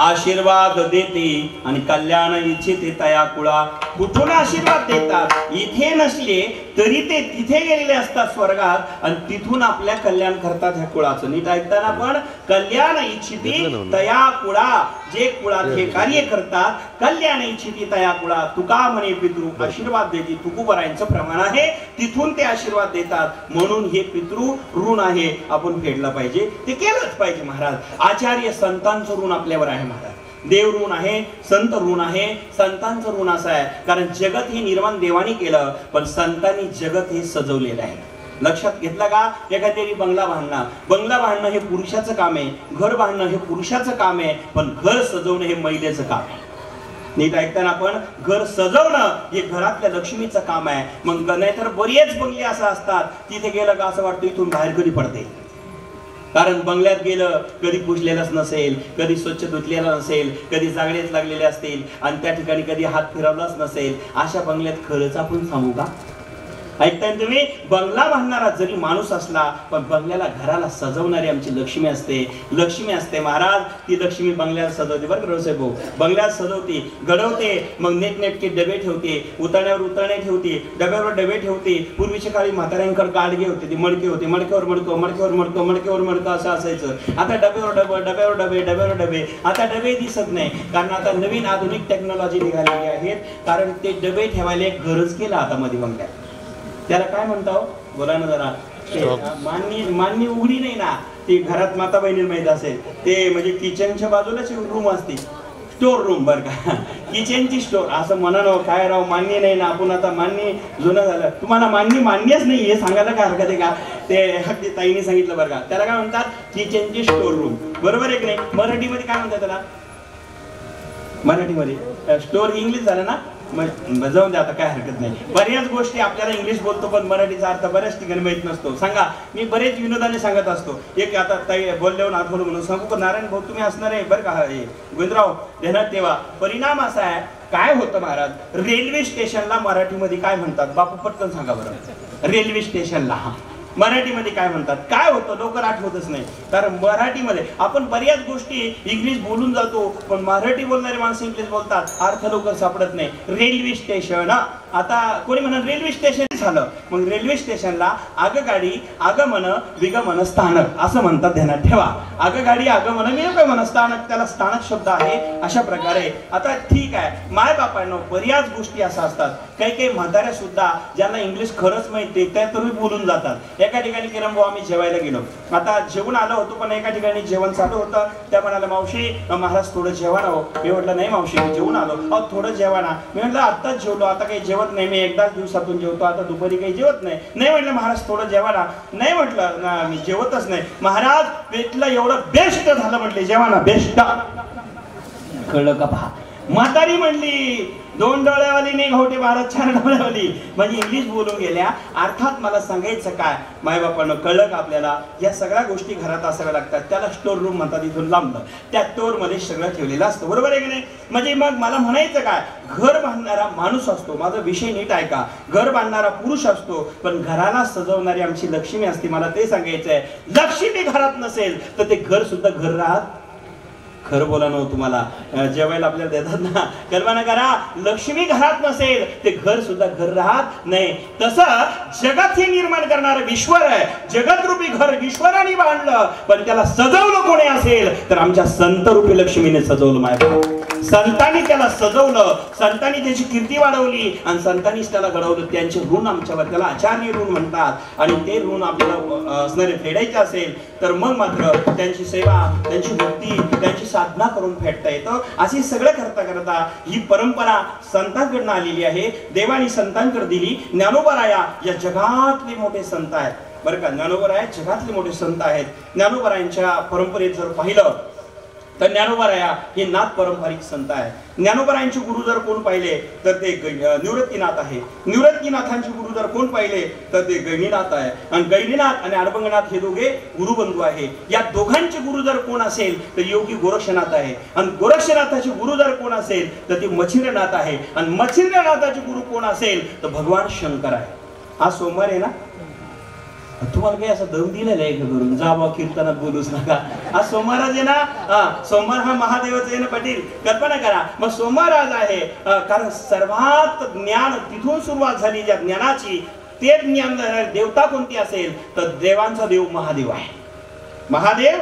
आशीर्वाद देते आणि कल्याण इच्छिते तया कुळा. कुठून आशीर्वाद देतात, इथे नसले तरी ते तिथे गेलेले असतात स्वर्गात आणि तिथून आपल्या कल्याण करतात ह्या कुळाचं. नीट ऐकताना पण कल्याण इच्छिते तया कुळा, जे कुळात हे कार्य करतात कल्याण इच्छिते तया कुळा. तुका म्हणे पितृ आशीर्वाद देते, तुकोबरायांचं प्रमाण आहे, तिथून ते आशीर्वाद देतात. म्हणून हे पितृ ऋण आहे, आपण फेडलं पाहिजे, ते केलंच पाहिजे महाराज. आचार्य संतांचं ऋण आपल्यावर आहे महाराज. देव ऋण आहे, संत ऋण आहे. संतांचं ऋण असं आहे कारण जगत हे निर्माण देवानी केलं, पण संतांनी जगत हे सजवलेलं आहे. लक्षात घेतलं का? एखाद्याने बंगला बांधणं हे पुरुषाचं काम आहे, घर बांधणं हे पुरुषाचं काम आहे, पण घर सजवणं हे महिलेचं काम आहे. नीट ऐकताना आपण घर सजवणं हे घरातल्या लक्ष्मीचं काम आहे. मग नाहीतर बरेच बंगले असं असतात तिथे गेलं का असं वाटतं इथून बाहेर कधी पडते. कारण बंगल्यात गेलं कधी पुसलेलंच नसेल, कधी स्वच्छ धुतलेला नसेल, कधी जागडेच लागलेले असतील आणि त्या ठिकाणी कधी हात फिरवलाच नसेल. अशा बंगल्यात खरंच आपण सांगू का? ऐकताय तुम्ही? बंगला बांधणारा जरी माणूस असला पण बंगल्याला घराला सजवणारी आमची लक्ष्मी असते महाराज. ती लक्ष्मी बंगल्याला सजवते बरं का साहेब भाऊ. बंगल्यात सजवते, घडवते, मग नेटनेटके डबे ठेवते, उतरण्यावर उतरणे ठेवते, डब्यावर डबे ठेवते. पूर्वीच्या काळी म्हाताऱ्यांकडे गाडगे होते, ते मडके होते, मडक्यावर मडकं असं असायचं. आता डब्यावर डबे आता डबे दिसत नाही कारण आता नवीन आधुनिक टेक्नॉलॉजी निघालेली आहेत. कारण ते डबे ठेवायला एक गरज केला आता मध्ये बंगल्यात. त्याला काय म्हणतो बोला ना जरा. मान्य उघडी नाही ना, ती घरात माता बहिणी माहित असेल ते, म्हणजे किचनच्या बाजूलाच रूम असते, स्टोर रूम बरं का, किचनची स्टोर असं म्हणा ना. काय राव मान्य नाही ना, आपण आता मान्य जुनं झालं. तुम्हाला मान्यच नाही हे सांगायला काय हरकत आहे का? ते अगदी ताईने सांगितलं बरं का. त्याला काय म्हणतात? किचनची स्टोर रूम. बरोबर आहे की नाही? मराठीमध्ये काय म्हणतात त्याला? मराठीमध्ये स्टोर इंग्लिश झालं ना, जाऊन द्या आता, काय हरकत नाही. बऱ्याच गोष्टी आपल्याला इंग्लिश बोलतो पण मराठीचा अर्थ बऱ्याच ठिकाणी माहित नसतो. सांगा, मी बरेच विनोदाने सांगत असतो. एक आता ताई बोलल्यावर आठवलं म्हणून सांगू का, नारायण भाऊ तुम्ही असणार आहे बरं का, हे गोविंदराव ध्यानात ठेवा. परिणाम असा आहे, काय होतं महाराज, रेल्वे स्टेशनला मराठीमध्ये काय म्हणतात बापू पटकन सांगा बरं. रेल्वे स्टेशनला मराठीमध्ये काय म्हणतात? काय होतं लवकर आठवतच नाही. कारण मराठीमध्ये आपण बऱ्याच गोष्टी इंग्लिश बोलून जातो पण मराठी बोलणारे माणसं इंग्लिश बोलतात, अर्थ लवकर सापडत नाही. रेल्वे स्टेशन, आता कोणी म्हणा रेल्वे स्टेशन झालं, मग रेल्वे स्टेशनला आगगाडी आगमन विगमन स्थानक असं म्हणतात, ध्यानात ठेवा. आगगाडी आगमन विगमन स्थानक, त्याला स्थानक शब्द आहे. अशा प्रकारे आता ठीक आहे, माय बापांनो बऱ्याच गोष्टी अशा असतात. काही म्हाताऱ्या सुद्धा ज्यांना इंग्लिश खरंच माहिती त्या तरी बोलून जातात. एका ठिकाणी किरण भाऊ आम्ही जेवायला गेलो, आता जेवून आलो होतो पण एका ठिकाणी जेवण चालू होतं. त्या म्हणाला मावशी महाराज थोडं जेवण हो. मी म्हटलं नाही मावशी मी जेवून आलो. अहो थोडं जेवणा. मी म्हटलं आत्ताच जेवलो, आता काही जेवत नाही, मी एकदाच दिवसातून जेवतो, आता दुपारी काही जेवत नाही. नाही म्हटलं महाराज थोडं जेवणा. नाही म्हटलं मी जेवतच नाही. महाराज पेटलं एवढं बेस्ट झालं म्हटले जेवणा बेस्ट. कळलं का? पहा म्हातारी म्हणली 2 डोळ्यावाली नाही घोटे भारत 4 डोळ्यावाली, म्हणजे इंग्लिश बोलून गेल्या. अर्थात मला सांगायचं काय, मायबापानं कळलं का आपल्याला या सगळ्या गोष्टी घरात असाव्या लागतात. त्याला स्टोर रूम म्हणतात, इथून लांबलं त्या स्टोर मध्ये सगळं ठेवलेलं असतं, बरोबर आहे की नाही. म्हणजे मग मला म्हणायचं काय, घर बांधणारा माणूस असतो, माझा विषय नीट आहे का, घर बांधणारा पुरुष असतो, पण घराला सजवणारी आमची लक्ष्मी असते. मला ते सांगायचं आहे, लक्ष्मी घरात नसेल तर ते घर सुद्धा घर राहत. खरं बोला ना तुम्हाला, जेवायला आपल्याला देतात ना, कल्पना करा लक्ष्मी घरात नसेल ते घर सुद्धा घर राहत नाही. तसं जगत हे निर्माण करणारं ईश्वर आहे. जगत रूपी घर ईश्वराने बांधलं, पण त्याला सजवलं कोणी असेल तर आमच्या संत रूपी लक्ष्मीने सजवलं. माय संतांनी त्याला सजवलं, संतांनी त्याची कीर्ती वाढवली आणि संतांनीच त्याला घडवलं. त्यांचे ऋण आमच्यावर, त्याला आचार्य ऋण म्हणतात. आणि ते ऋण आपल्याला असणारे फेडायचे असेल तर मग मात्र त्यांची सेवा, त्यांची भक्ती, त्यांची साधना करून फेडता येतं. अशी सगळं करता करता ही परंपरा संतांकडून आलेली आहे, देवानी संतांकडे दिली. ज्ञानोबराया या जगातले मोठे संत आहेत बरं का, ज्ञानोबराया जगातले मोठे संत आहेत. ज्ञानोबरायांच्या परंपरेत जर पाहिलं तर ज्ञानोबराया हे नाथ पारंपरिक संत आहे. ज्ञानोबरायांचे गुरु जर कोण पाहिले तर ते निवृत्तीनाथ आहे. निवृत्तीनाथांचे गुरु जर कोण पाहिले तर ते गैनीनाथ आहे. आणि गैनीनाथ आणि अडबंगनाथ हे दोघे गुरुबंधू आहे. या दोघांचे गुरु जर कोण असेल तर योगी गोरक्षनाथ आहे. आणि गोरक्षनाथाचे गुरु जर कोण असेल तर ते मच्छिंद्रनाथ आहे. आणि मच्छिंद्रनाथाचे गुरु कोण असेल तर भगवान शंकर आहे. आज सोमवार आहे ना, तुम्हाला काही असं दम दिलेला आहे करून जा बा कीर्तनात बोलूच नका. आज सोमवार आहे ना, सोमवार हा महादेवाचा आहे ना पाटील, कल्पना करा. मग सोमवार आज आहे कारण सर्वात ज्ञान तिथून सुरुवात झाली. ज्या ज्ञानाची ते ज्ञान देवता कोणती असेल तर देवांचा देव महादेव आहे. महादेव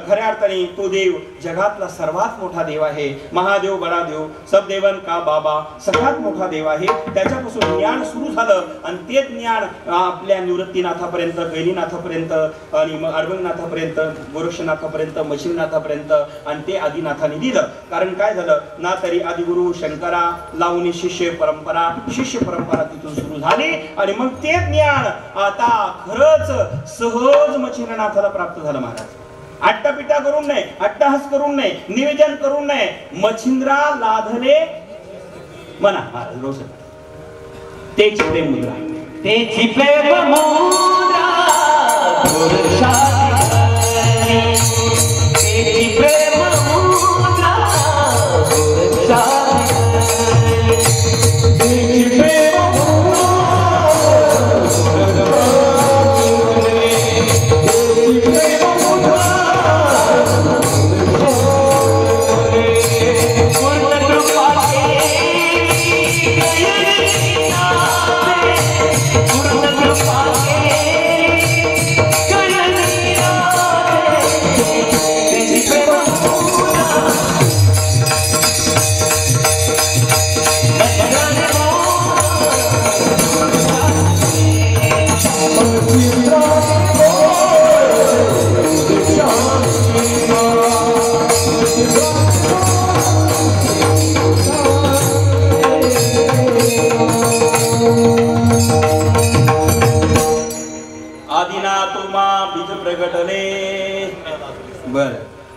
खऱ्या अर्थाने तो देव जगातला सर्वात मोठा देव आहे. महादेव बडा देव, सब देवन का बाबा, सगळ्यात मोठा देव आहे. त्याच्यापासून ज्ञान सुरू झालं आणि ते ज्ञान आपल्या निवृत्तीनाथापर्यंत, गैनीनाथापर्यंत आणि मग अडबंगनाथापर्यंत, गोरक्षनाथापर्यंत, मच्छिंद्रनाथापर्यंत आणि ते आदिनाथाने दिलं. कारण काय झालं ना, तरी आदिगुरु शंकरा लावणी शिष्य परंपरा तिथून सुरू झाली. आणि मग ते ज्ञान आता खरंच सहज मच्छिंद्रनाथाला प्राप्त झालं. महाराज अट्टापिट्टा करून नाही, अट्टाहास करून नाही, निवेदन करून नाही, मच्छिंद्रा लाधले म्हणा महाराज रोज तेची प्रेम मुद्रा, तेची प्रेम मुद्रा, तेची प्रेम मुद्रा,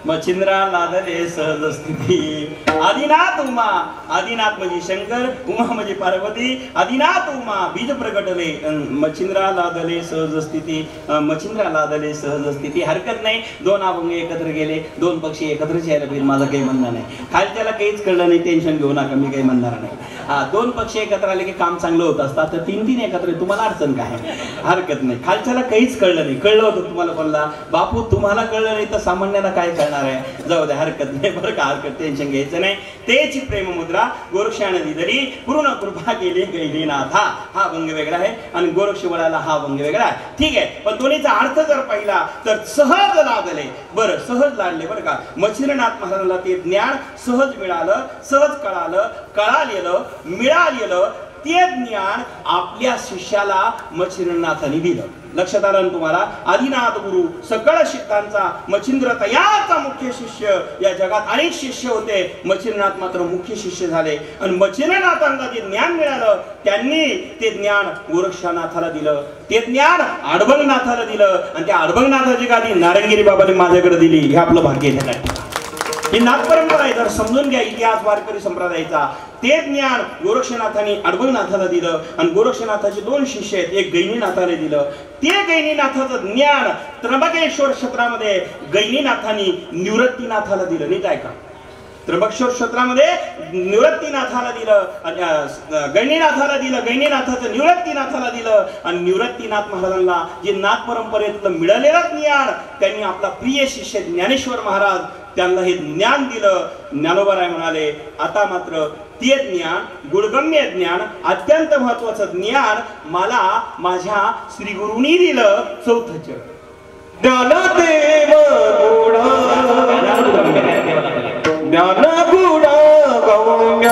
मच्छिंद्रा लादले सहज स्थिती. आदिनाथ उमा, आदिनाथ म्हणजे शंकर, उमा म्हणजे पार्वती. आदिनाथ उमा बीज प्रगटले, मच्छिंद्रा लादले सहज स्थिती. मच्छिंद्रा लादले सहज स्थिती. हरकत नाही, 2 अभंग एकत्र गेले, 2 पक्षी एकत्रच यायला पाहिजे, माझं काही म्हणणं नाही. खालच्याला काहीच कळलं नाही, टेन्शन घेऊ नका, मी काही म्हणणार नाही. 2 पक्षी एकत्र आले की काम चांगलं होत असतं. आता 3 एकत्र, तुम्हाला अडचण काय, हरकत नाही. खालच्याला काहीच कळलं नाही, कळलं होतं तुम्हाला बोलला बापू, तुम्हाला कळलं नाही तर सामान्याला काय कळणार आहे. जाऊ द्या, हरकत नाही बरं का, हरकत, टेन्शन घ्यायचं नाही. तेची प्रेम मुद्रा गोरक्षाने दिली, पूर्ण कृपा केली गैनीनाथा. हा अभंग वेगळा आहे आणि गोरक्षवळाला हा अभंग वेगळा आहे. ठीक आहे, पण दोन्हीचा अर्थ जर पाहिला तर सहज लादले. बरं, सहज लादले बरं का. मच्छिंद्रनाथ महाराजांना ते ज्ञान सहज मिळालं, सहज कळालं, कळालेलं, मिळालेलं ते ज्ञान आपल्या शिष्याला मच्छिंद्रनाथांनी दिलं. लक्षात आलं तुम्हाला. आदिनाथ गुरु सकळ शिष्यांचा मच्छिंद्र तयाचा मुख्य शिष्य. या जगात अनेक शिष्य होते, मच्छिंद्रनाथ मात्र मुख्य शिष्य झाले. आणि मच्छिंद्रनाथांना जे ज्ञान मिळालं त्यांनी ते ज्ञान गोरक्षनाथाला दिलं, ते ज्ञान अडबंगनाथाला दिलं आणि त्या अडबंगनाथाची गादी नारायणगिरी बाबाने माझ्याकडे दिली. हे आपलं भाग्य आहे. ही नाथ परंपरा आहे. जर समजून घ्या इतिहास वारकरी संप्रदायाचा. ते ज्ञान गोरक्षनाथांनी अडबळनाथाला दिलं आणि गोरक्षनाथाचे 2 शिष्य आहेत, एक गैनीनाथाला दिलं. ते गैनीनाथाचं ज्ञान त्र्यंबकेश्वर क्षेत्रामध्ये गैनीनाथांनी निवृत्तीनाथाला दिलं. नाही काय का? त्र्यंबकेश्वर क्षेत्रामध्ये निवृत्तीनाथाला दिलं, गैनीनाथाला दिलं, गैनीनाथाचं निवृत्तीनाथाला दिलं आणि निवृत्तीनाथ महाराजांना जे नाथ परंपरेतलं मिळालेलं ज्ञान त्यांनी आपला प्रिय शिष्य ज्ञानेश्वर महाराज त्यांना हे ज्ञान दिलं. ज्ञानोबाराय म्हणाले आता मात्र ते ज्ञान, गुणगम्य ज्ञान, अत्यंत महत्वाचं ज्ञान मला माझ्या श्री गुरुनी दिलं. चौथं ज्ञानदेव गुण ज्ञान गुण गौण्य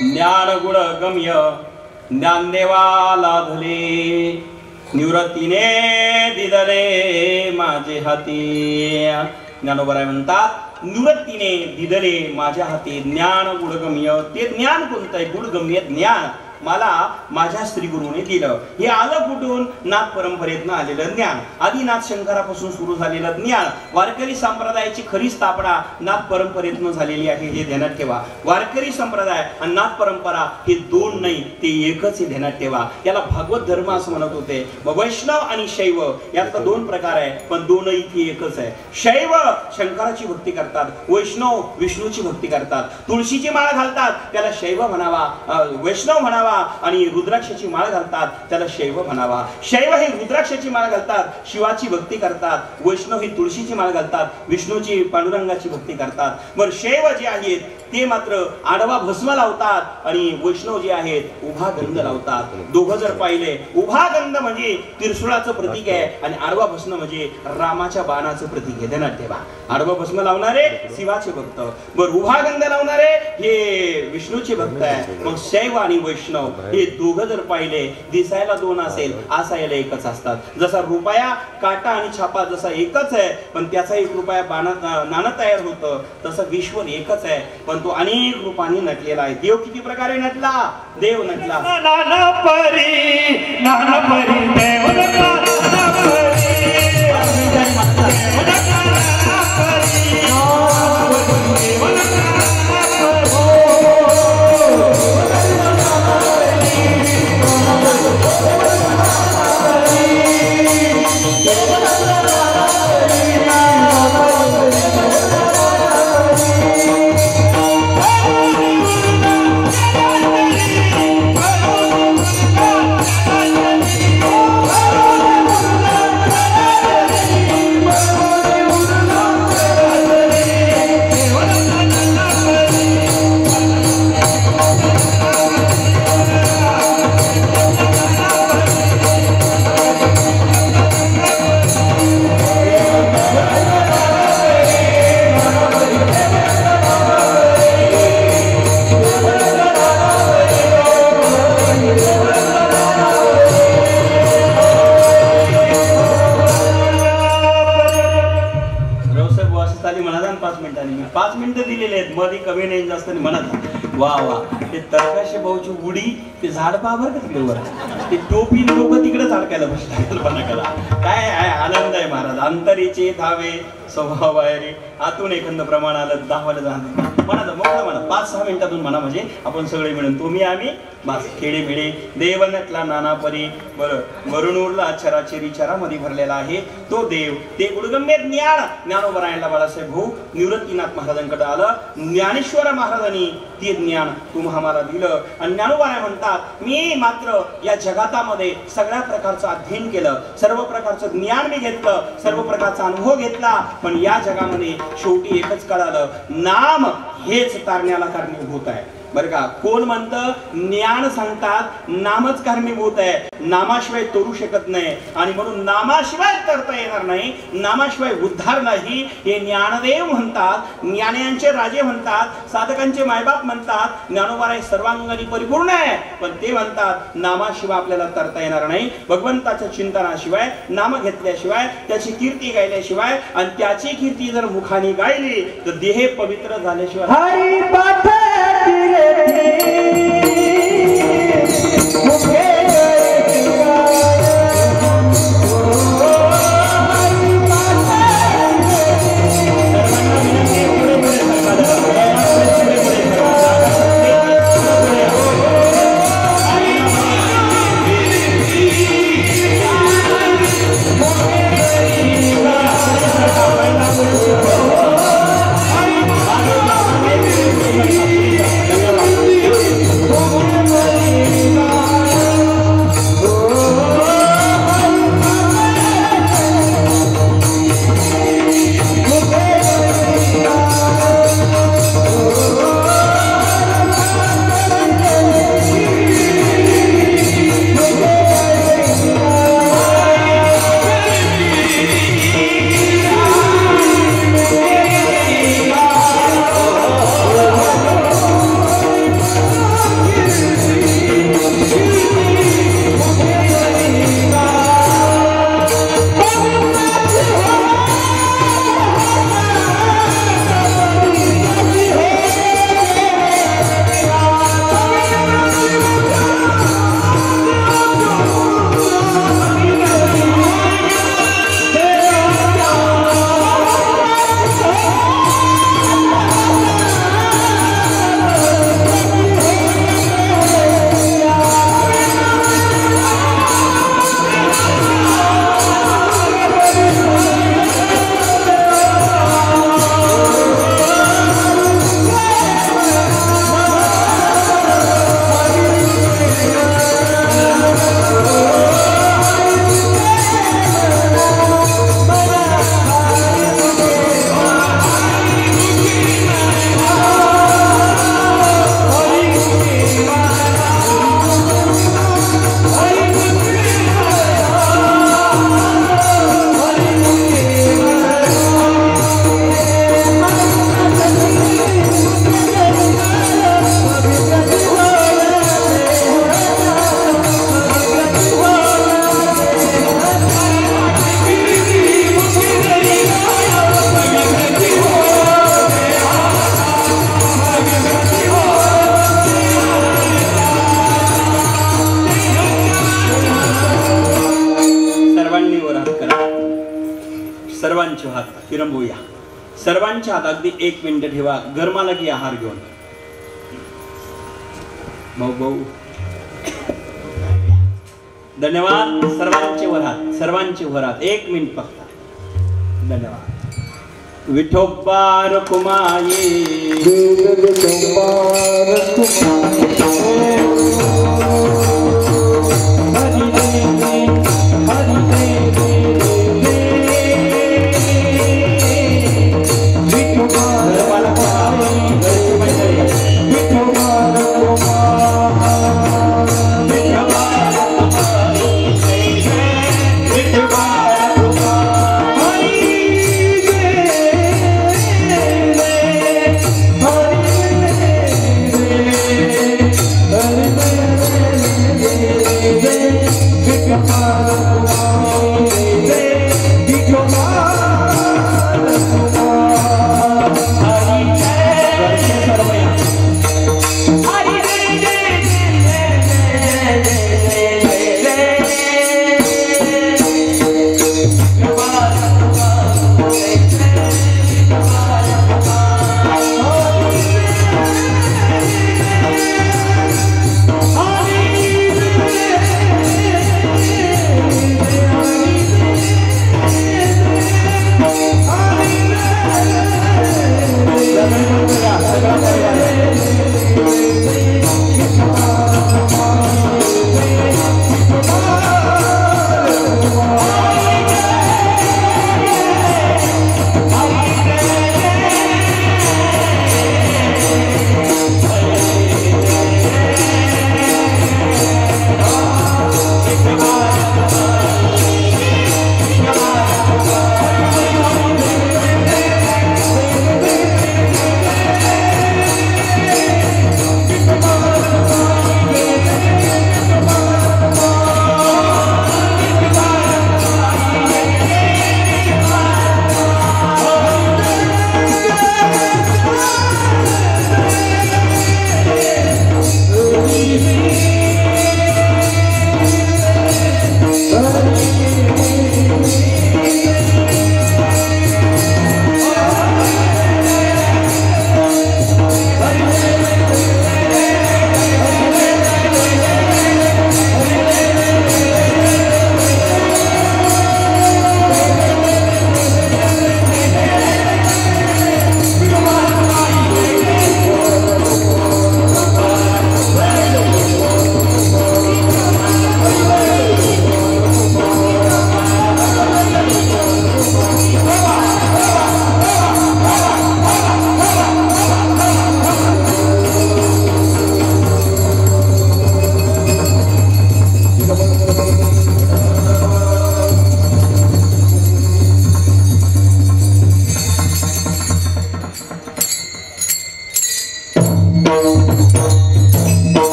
ज्ञानदेवा ज्ञानदेवाला धले निवृत्तीने दिदले माझे हाती. ज्ञानोबराय म्हणतात निवृत्तीने दिदले माझ्या हाती ज्ञान गुणगम्य. ते ज्ञान कोणतं आहे? गुणगम्य ज्ञान मला माझ्या श्री गुरुने दिलं. हे आलं कुठून? नाथ परंपरेतनं आलेलं ज्ञान. आदिनाथ शंकरापासून सुरू झालेलं ज्ञान. वारकरी संप्रदायाची खरी स्थापना नाथ परंपरेतनं झालेली आहे हे ध्यानात ठेवा. वारकरी संप्रदाय आणि नाथ परंपरा हे 2 नाही, ते एकच हे ध्यानात ठेवा. याला भागवत धर्म असं म्हणत होते. वैष्णव आणि शैव यातला 2 प्रकार आहे, पण 2 इथे एकच आहे. शैव शंकराची भक्ती करतात, वैष्णव विष्णूची भक्ती करतात. तुळशीची माळ घालतात त्याला शैव म्हणावा, वैष्णव म्हणावा. आणि रुद्राक्षाची माळ घालतात त्याला शैव म्हणावा. शैव हे रुद्राक्षाची माळ घालतात, शिवाची भक्ती करतात. वैष्णव ही तुळशीची माळ घालतात, विष्णूची पांडुरंगाची भक्ती करतात. बरं शैव जे आहेत ते मात्र आडवा भस्म लावतात आणि वैष्णव जे आहेत उभा गंध लावतात. दोघं जर पाहिले, उभा गंध म्हणजे त्रिशूळाचं प्रतीक आहे आणि आडवा भस्म म्हणजे रामाच्या बाणाचं प्रतीक आहे. ध्यानात ठेवा. आडवा भस्म लावणारे शिवाचे भक्त, बर उभा गंध लावणारे हे विष्णूचे भक्त आहे. मग शैव आणि वैष्णव हे दोघं जर पाहिले, दिसायला 2 असेल, असायला एकच असतात. जसा रुपया, काटा आणि छापा जसा एकच आहे पण त्याचा 1 रुपया नाणं तयार होतं, तसं विश्व एकच आहे पण तो अनेक रूपांनी नटलेला आहे. देव किती प्रकारे नटला? देव नटला नानपरी देव वाजता आली म्हणा आणि 5 मिनिटांनी. मी 5 मिनिटं दिलेले आहेत, मध्ये कमी नाही जास्त नाही म्हणत. वा वा, ते तरकाशे भाऊची उडी, ते झाड पहा बरं का तिकडे वर, ते टोपी लोक तिकडेच अडकायला बसला. कल्पना करा, काय आनंद आहे महाराज. अंतरीचे धावे स्वभाव बाहेरी, आतून एखाद प्रमाण आलं दाखवायला जाणार म्हणा. मोकळा म्हणा, 5-6 मिनिटातून म्हणा, म्हणजे आपण सगळे मिळून, तुम्ही आम्ही बस. खेडे बिडे देव नटला नाना परी, बरं वरून उरला चराचरी चरामध्ये भरलेला आहे तो देव. ते गुडगंबे ज्ञान ज्ञानोबरायला बाळासाहेब भाऊ निवृत्तीनाथ महाराजांकडे आलं. ज्ञानेश्वर महाराजांनी ते ज्ञान तुम्हाला दिलं. आणि ज्ञानोबराय म्हणतात, मी मात्र या जगातामध्ये सगळ्या प्रकारचं अध्ययन केलं, सर्व प्रकारचं ज्ञान मी घेतलं, सर्व प्रकारचा अनुभव घेतला, पण या जगामध्ये शेवटी एकच कळालं, नाम हेच तारण्याला कारणीभूत आहे. बरं का, कोण म्हणतं ज्ञान सांगतात नामच कारणीभूत आहे, नामाशिवाय तरू शकत नाही, आणि म्हणून नामाशिवाय तरता येणार नाही, नामाशिवाय उद्धार नाही, हे ज्ञानदेव म्हणतात, ज्ञानांचे राजे म्हणतात, साधकांचे मायबाप म्हणतात. ज्ञानोबराय सर्वांगाने परिपूर्ण आहे, पण ते म्हणतात नामाशिवाय आपल्याला तरता येणार नाही. भगवंताच्या चिंतनाशिवाय, नाम घेतल्याशिवाय, त्याची कीर्ती गायल्याशिवाय, आणि त्याची कीर्ती जर मुखाने गायली तर देह पवित्र झाल्याशिवाय सर्वांचे हात फिरंबूया. सर्वांच्या हात अगदी 1 मिनिट ठेवा. गरमाला की आहार घेऊन भाऊ. धन्यवाद. सर्वांचे वरात, सर्वांचे वरात. 1 मिनिट फक्त. धन्यवाद. विठोबार कुमाये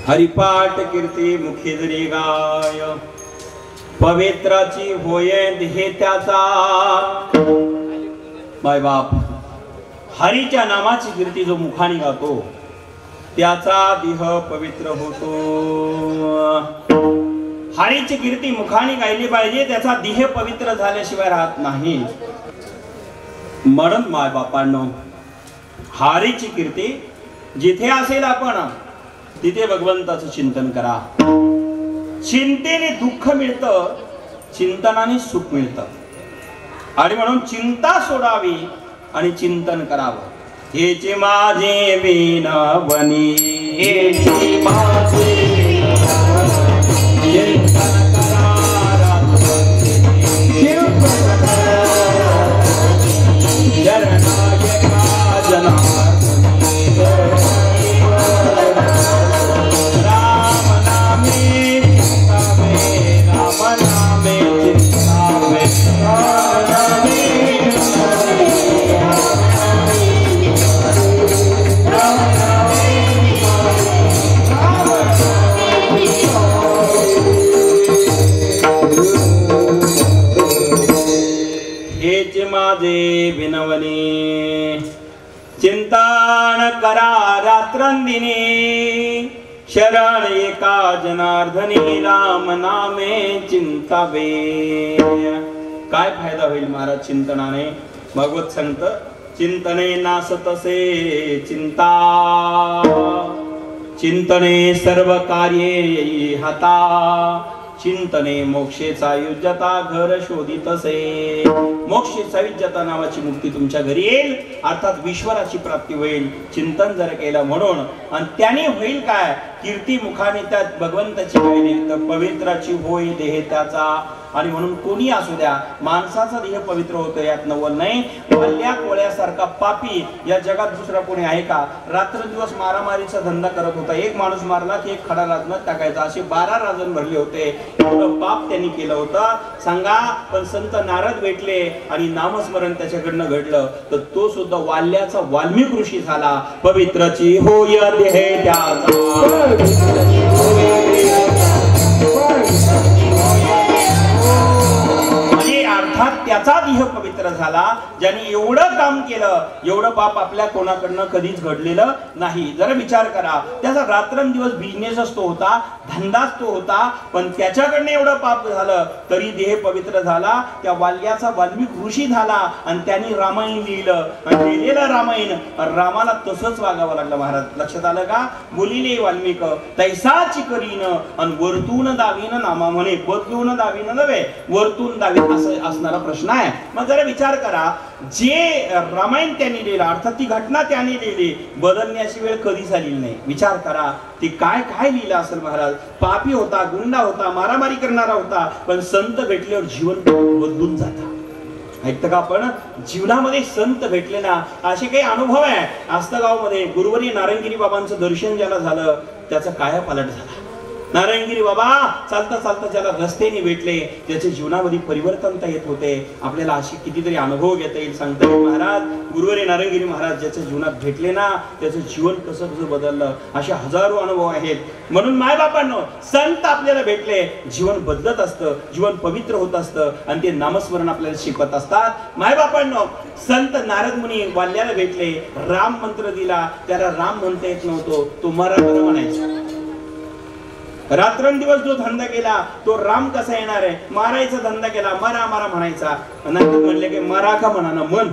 हरिपाठ कीर्ती मुखी जरी गाय, पवित्राची होय देह त्याचा. माय बाप, हरीच्या नामाची कीर्ती जो मुखाने गातो त्याचा देह पवित्र होतो. हरीची कीर्ती मुखाने गायली पाहिजे, त्याचा देह पवित्र झाल्याशिवाय राहत नाही. म्हणून माय बापांनो, हरीची कीर्ती जिथे असेल आपण तिथे भगवंताचं चिंतन करा. चिंतेने दुःख मिळतं, चिंतनाने सुख मिळतं. आणि म्हणून चिंता सोडावी आणि चिंतन करावं. हेचे माझे विनवणी, हेचे माझे चिंतन करा, चिंतन करा, जरनायका जनार्दनी, राम नामे चिंतावे, राम नामे चिंतावे, राम नामे हेच माझे विनवणी, चिंतन करा रात्रंदिनी, शरण एका जनार्दनी, राम नामे चिंतावे. काय फायदा होईल महाराज चिंतनाने? भगवत संत चिंतने नासतसे चिंता, चिंतने सर्व कार्ये हाता, चिंतने मोक्षेचा युज्यता घर शोधितसे. मोक्ष सायुज्यता नावाची मुक्ती तुमच्या घरी येईल, अर्थात ईश्वराची प्राप्ती होईल चिंतन जर केलं म्हणून. आणि त्याने होईल काय? कीर्ती मुखाने त्यात भगवंताची गायली तर पवित्राची होई देह त्याचा. आणि म्हणून कोणी असू द्या, माणसाचा देह पवित्र होतो यात नवल नाही. वल्ल्या कोळ्यासारखा पापी या जगात दुसरा कोणी आहे का? रात्रदिवस मारामारीचा धंदा करत होता. एक माणूस मारला की एक खडा राजनात टाकायचा, असे 12 राजन भरले होते. एवढं पाप त्यांनी केलं होतं सांगा. पण संत नारद भेटले आणि नामस्मरण त्याच्याकडनं घडलं तर तो सुद्धा वाल्याचा वाल्मिक ऋषी झाला. पवित्राची होय देह त्याचा, अर्थात त्याचा देह पवित्र झाला ज्याने एवढं काम केलं. एवढं पाप आपल्या कोणाकडनं कधीच घडलेलं नाही. जरा विचार करा, त्याचा रात्रंदिवस बिझनेसच तो होता, धंदाच तो होता, पण त्याच्याकडनं एवढं पाप झालं तरी देह पवित्र झाला. त्या वाल्याचा वाल्मिक ऋषी झाला आणि त्यांनी रामायण लिहिलं. आणि लिहिलेलं रामायण रामाला तसंच वागावं लागलं. महाराज लक्षात आलं का? बोलिले वाल्मिक तैसाची करीन आणि वरतून दावीन नामा म्हणे. बदलून दावीन नव्हे, वरतून दावीन असं असणारा प्रश्न आहे. मग जरा विचार करा, जे रामायण त्यांनी लिहिलं अर्थात ती घटना त्यांनी लिहिली, बदलण्याची वेळ कधीच आलेली नाही. विचार करा ती काय काय लिहिलं असेल महाराज. पापी होता, गुंडा होता, मारामारी करणारा होता, पण संत भेटल्यावर जीवन बदलून जातं. ऐकतं का आपण? जीवनामध्ये संत भेटले ना, असे काही अनुभव आहे. आस्तगाव मध्ये गुरुवर्य नारायणगिरी बाबांचं दर्शन ज्याला झालं त्याचा कायापालट झाला. नारायणगिरी बाबा चालता चालता ज्याला रस्त्याने भेटले त्याच्या जीवनामध्ये परिवर्तनता येत होते. आपल्याला अशी कितीतरी अनुभव घेता येईल. सांगता येईल महाराज गुरुवर्य नारायणगिरी महाराज ज्याच्या जीवनात भेटले ना त्याचं जीवन कसं कसं बदललं, असे हजारो अनुभव आहेत. म्हणून मायबापांनो, संत आपल्याला भेटले जीवन बदलत असतं, जीवन पवित्र होत असतं आणि ते नामस्मरण आपल्याला शिकवत असतात. मायबापांनो, संत नारद मुनी वाल्याला भेटले, राम मंत्र दिला, त्याला राम म्हणता येत नव्हतो, तो मरा म्हणायचा. रात्रंदिवस जो धंदा केला तो राम कसा येणार आहे? मारायचा धंदा केला, मरा मरा म्हणायचा. नंतर म्हणले की मरा का म्हणा ना, मन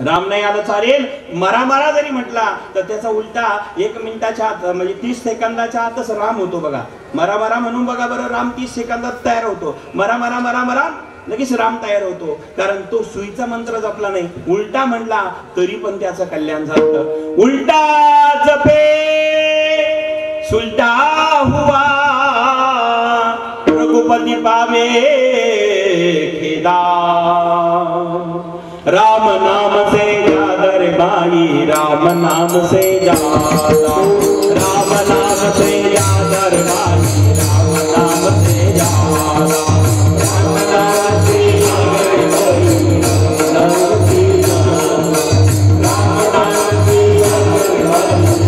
राम नाही आलं चालेल, मरा मरा जरी म्हटला तर त्याचा उलटा 1 मिनिटाच्या आत म्हणजे 30 सेकंदाच्या आतच राम होतो. बघा, मरा मरा म्हणून बघा बरं, राम 30 सेकंदात तयार होतो. मरा मरा मरा मरा लगेच राम तयार होतो. कारण तो सुईचा मंत्र जपला नाही, उलटा म्हणला तरी पण त्याचं कल्याण झालं. उलटा जपे सुलटा हुआ, रघुपति पावे खेदा. राम नाम से जादर भाई, राम नाम से जादा, राम नाम से जादर भाई, राम नाम से जादा, राम नाम से जादर भाई, राम नाम से जादा, राम नाम से जादर भाई.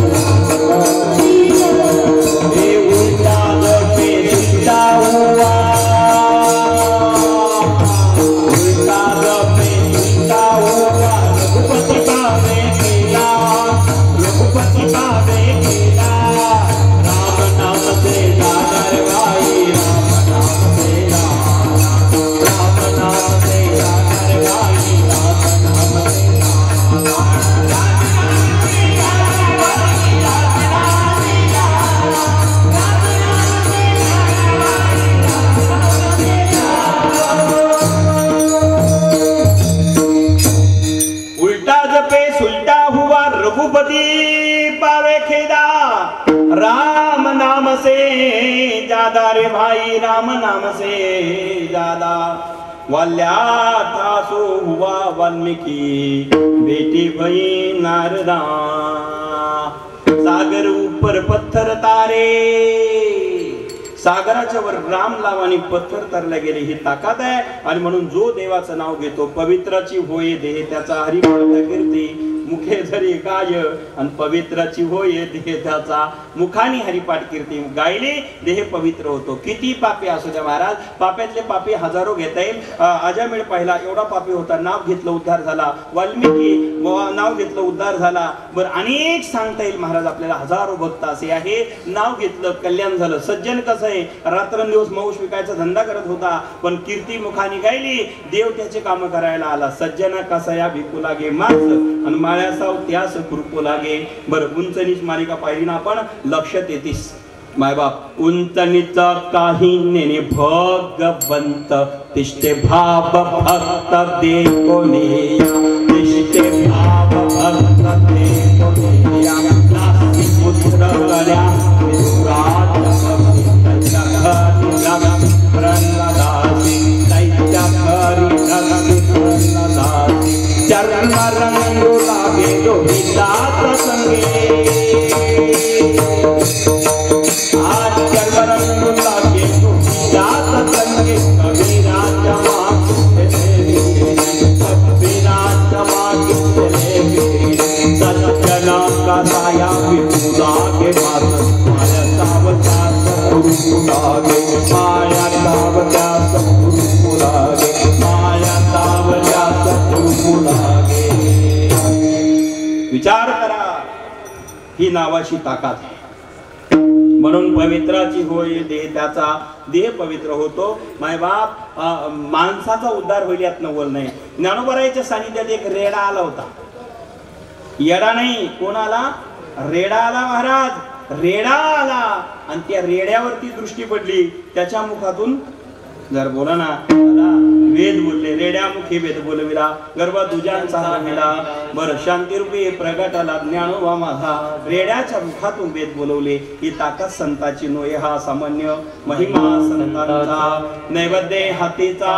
राम नाम से ज्यादा रे भाई, राम नाम से ज्यादा। वाल्या था सो हुआ वाल्मीकि, बेटी भई नारदा। सागर ऊपर पत्थर तारे, सागराच्या वर राम लावानी पत्थर तरले गेले, ही ताकद आहे। आणि म्हणून जो देवाचं नाव घेतो, पवित्राची होय देह त्याचा हरिपाठ कीर्ती, मुखे जरी गाय आणि पवित्राची होय देह त्याचा मुखानी हरिपाठ कीर्ती गायले देह पवित्र होतो। किती पापी असू द्या महाराज, पाप्यातले पापी हजारो घेता येईल। अजामेळ पाहिला, एवढा पापी होता, नाव घेतलं उद्धार झाला। वाल्मिकी नाव घेतलं उद्धार झाला। बरं अनेक सांगता येईल महाराज आपल्याला, हजारो भक्त असे आहे, नाव घेतलं कल्याण झालं। सज्जन कसं आहे, रात्रंदिवस मांस विकायचा धंदा करत होता, पण कीर्ती मुखानी गायली, देव त्याचे काम करायला आला। सज्जना कसा या भिकू लागे मास, आणि माळ्यासाव त्यास कृपू लागे। बरं उंच नीच मालिका पाहिली ना आपण, लक्षात येतीस मायबाप। उंच नीच काही नेने भगवंत, तिष्ठे भाव भक्त देखोनिया, तिष्ठे भाव भक्त देखोनिया। पुत्र कल्या विदुराज प्रल्हादासी, दैत्य करी जगती प्रल्हादासी। चरण रंगो लागे जो हितात संगे, आज चरण रंगो लागे जो हितात संगे। कबीराज मागे कबीराज मागे सज्जना का साया विपुला के माता, माया सावता सतगुरु लागे, माया सावता सतगुरु लागे, माया सावता सतगुरु लागे। विचार करा, ही नावाची ताकद आहे। म्हणून पवित्राची होय देह त्याचा, देह पवित्र होतो। मायबाप माणसाचा उद्धार होईल यात नवल नाही। ज्ञानोबराच्या सानिध्यात एक रेडा आला होता, येडा नाही, कोण आला? रेडा आला महाराज, रेडा आला। आणि त्या रेड्यावरती दृष्टी पडली, त्याच्या मुखातून जर बोला ना वेद बोलले, रेड्या मुखी वेद बोलविला, गर्भ तुझ्यांचा रमिला। बरं शांतीरूपी प्रगटाला ज्ञानोबा माझा, रेड्याच्या मुखातून वेद बोलवले। ही ताकद संताची नोय, हा सामान्य महिमा संतांचा। नैवेद्य हातीचा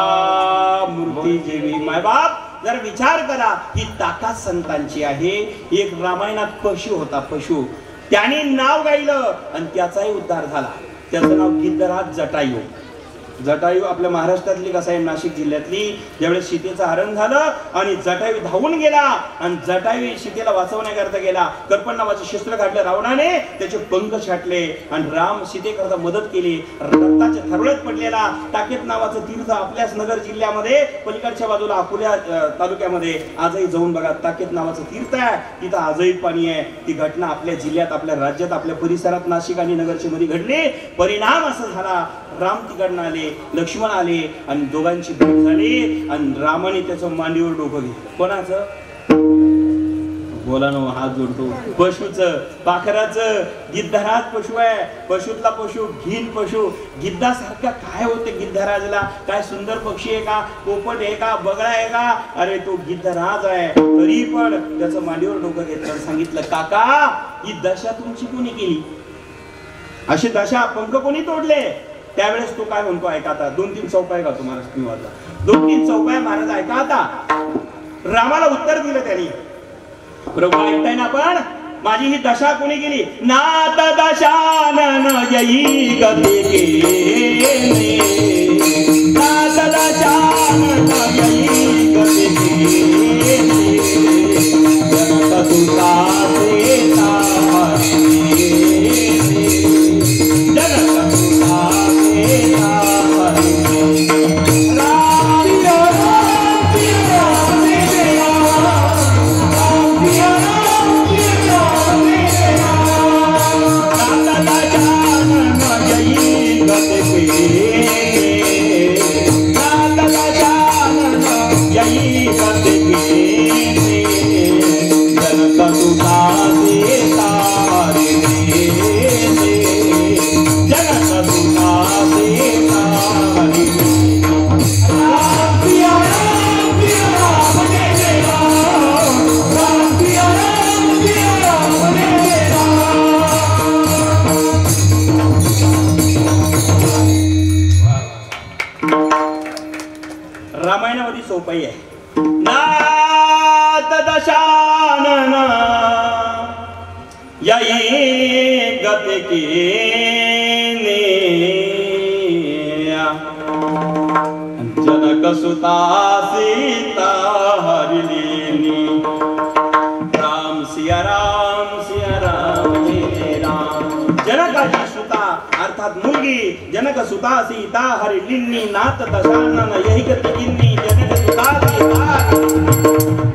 मूर्ती जेवी, मायबाप जर विचार करा, ही ताकद संतांची आहे। एक रामायणात पशु होता, पशु, त्याने नाव गायलं आणि त्याचाही उद्धार झाला। त्याचं नाव गिद्धराज जटायू। जटायू आपल्या महाराष्ट्रातली कसं आहे, नाशिक जिल्ह्यातली। ज्यावेळेस सीतेचं हरण झालं आणि जटायू धावून गेला, आणि जटायू सीतेला वाचवण्याकरता गेला। कर्पण नावाचे शस्त्र काढलं रावणाने, त्याचे पंख छाटले आणि राम सीतेकरता मदत केली। रक्ताच्या थरवळ्यात पडलेला टाकेत नावाचं तीर्थ आपल्याच नगर जिल्ह्यामध्ये पलीकडच्या बाजूला अकोल्या तालुक्यामध्ये आजही जाऊन बघा, टाकेत नावाचं तीर्थ आहे, तिथं आजही पाणी आहे। ती घटना आपल्या जिल्ह्यात, आपल्या राज्यात, आपल्या परिसरात नाशिक आणि नगरच्या मध्ये घडली। परिणाम असा झाला, राम तिकडनं आले, लक्ष्मण आले आणि दोघांची भेट झाली, आणि रामाने त्याचं मांडीवर डोकं घेतलं। कोणाचं? बोला ना, हात जोडतो। पशुचं, पाखराचं। गिद्धराज पशु आहे, पशुतला पशु, घीन पशु। गिद्धासारखा काय होते गिद्धराजला? काय सुंदर पक्षी आहे का? पोपट आहे का? बगळा आहे का? अरे तो गिद्धराज आहे। तरी पण त्याचं मांडीवर डोकं घेतलं, सांगितलं काका ही दशा तुमची कोणी केली? अशी दशा पंख कोणी तोडले? त्यावेळेस तो काय म्हणतो ऐका आता, 2-3 चौपाय गातो महाराज तुम्ही वाचा, 2-3 चौपाय महाराज ऐका आता। रामाला उत्तर दिलं त्यांनी, प्रभू ऐकताय ना आपण, माझी ही दशा कोणी केली? नाथ दशानन जयी गती केली, नाथ दशानन जयी गती केली, जनक तुका सेता पै आहे. नाथ दशानन याई गते केने जनक सुता सीता हरिलेनी. राम सिया राम हे राम. जनकाची सुता अर्थात मुलगी जनक सुता सीता हरिलिन्नी नाथ दशानन यही गती किन्नी जनक सुता सीता.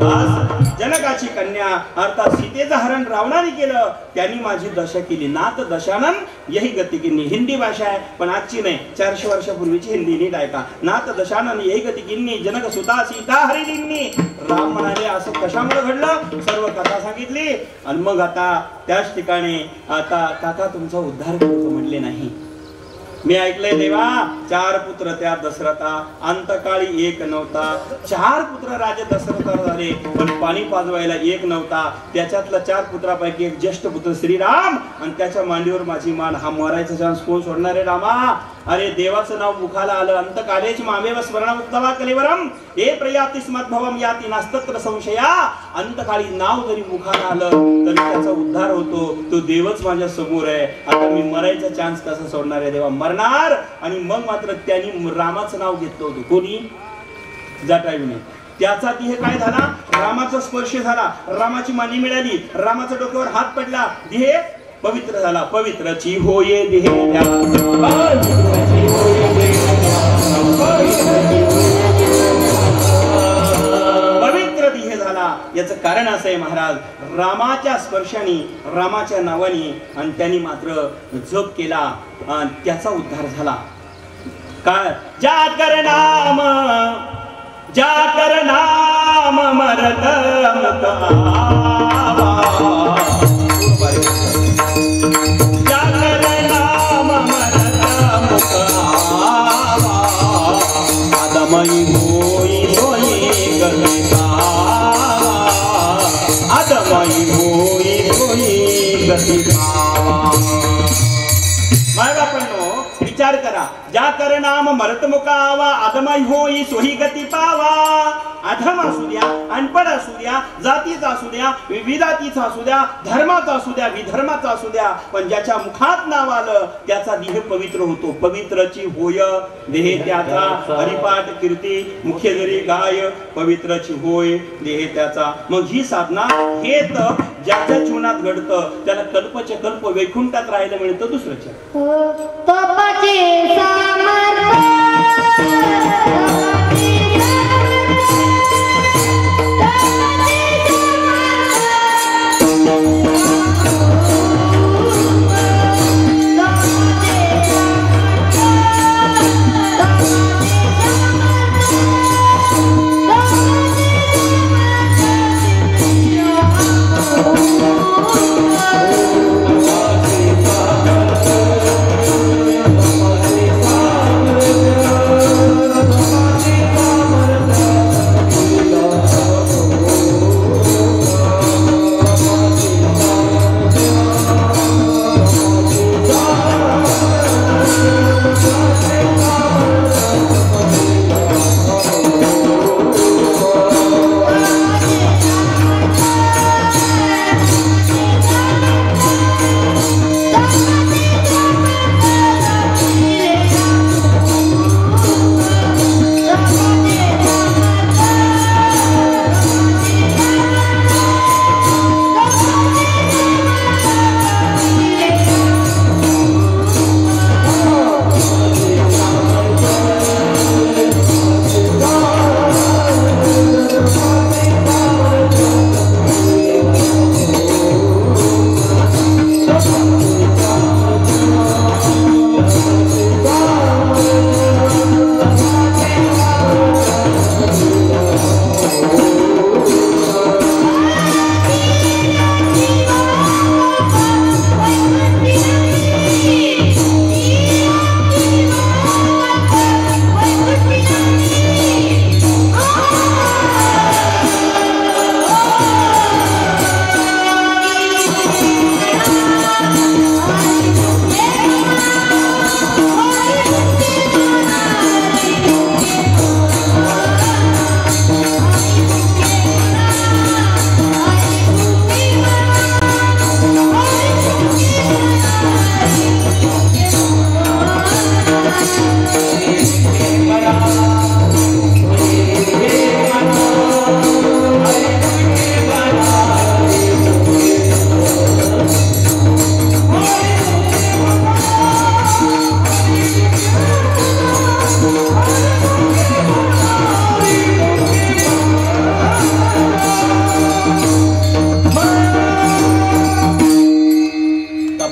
बस जनकाची कन्या अर्थात सीतेचं हरण रावणाने केलं, त्यांनी माझी दशा केली. नाथ दशानन यही गती किन्नी. हिंदी भाषा आहे पण आजची नाही, 400 वर्षापूर्वीची हिंदी नीट ऐका. नाथ दशानन यही गती किन्नी जनक सुता सीता हरिलिन्नी. राम म्हणाले असं कशामुळे घडलं, सर्व कथा सांगितली. आणि मग आता त्याच ठिकाणी आता काका तुमचा उद्धार करतो म्हणले नाही. मी ऐकलंय देवा 4 पुत्र त्या दशरथा, अंतकाळी एक नव्हता. 4 पुत्र राजे दशरथावर झाले पण पाणी पाजवायला एक नव्हता. त्याच्यातला 4 पुत्रापैकी एक ज्येष्ठ पुत्र श्रीराम आणि त्याच्या मांडीवर माझी मान. हा मरायचा चान्स कोण सोडणार आहे रामा. अरे देवाचं नाव मुखाला आलं. अंतकालेच मामेव स्मरणमुक्तवा कलेवरम हे प्रयाती स्मद्भवम याती नास्तत्र संशया. अंतकाळी नाव जरी मुखाला आलं तरी त्याचा उद्धार होतो. तो देवच माझ्या समोर आहे. आता मी मरायचा चान्स कसा सोडणार आहे देवा. मरणार. आणि मग मात्र त्यांनी रामाचं नाव घेतलं होतं. कोणी जटायूने. त्याचा देह काय झाला, रामाचा स्पर्श झाला, रामाची मानी मिळाली, रामाच्या डोक्यावर हात पडला, देह पवित्र झाला. पवित्रची होये देह पवित्र देह झाला. याचं कारण असं आहे महाराज, रामाच्या स्पर्शाने रामाच्या नावाने आणि त्यांनी मात्र जप केला त्याचा उद्धार झाला. काय जाकर नाम मरत आदमई होई सोई गतिका. आदमई होई सोई गतिका. माझ्या बापांनो विचार करा. ज्या कर नाम मरत मुकावा आदमई होई सोही गती पावा. अधम असू द्या, अनपड असू द्या, जातीचा असू द्या, विविधातीचा असू द्या, धर्माचा असू द्या, विधर्माचा असू द्या, पण ज्याच्या मुखात नाव आलं त्याचा देह पवित्र होतो. पवित्रची होय देह त्याचा. हरिपाठ कीर्ती मुख्य जरी गाय पवित्रची होय देह त्याचा. मग ही साधना हे तर ज्याच्या जीवनात घडतं त्याला कल्पचे कल्प वैकुंठात राहायला मिळतं. दुसरं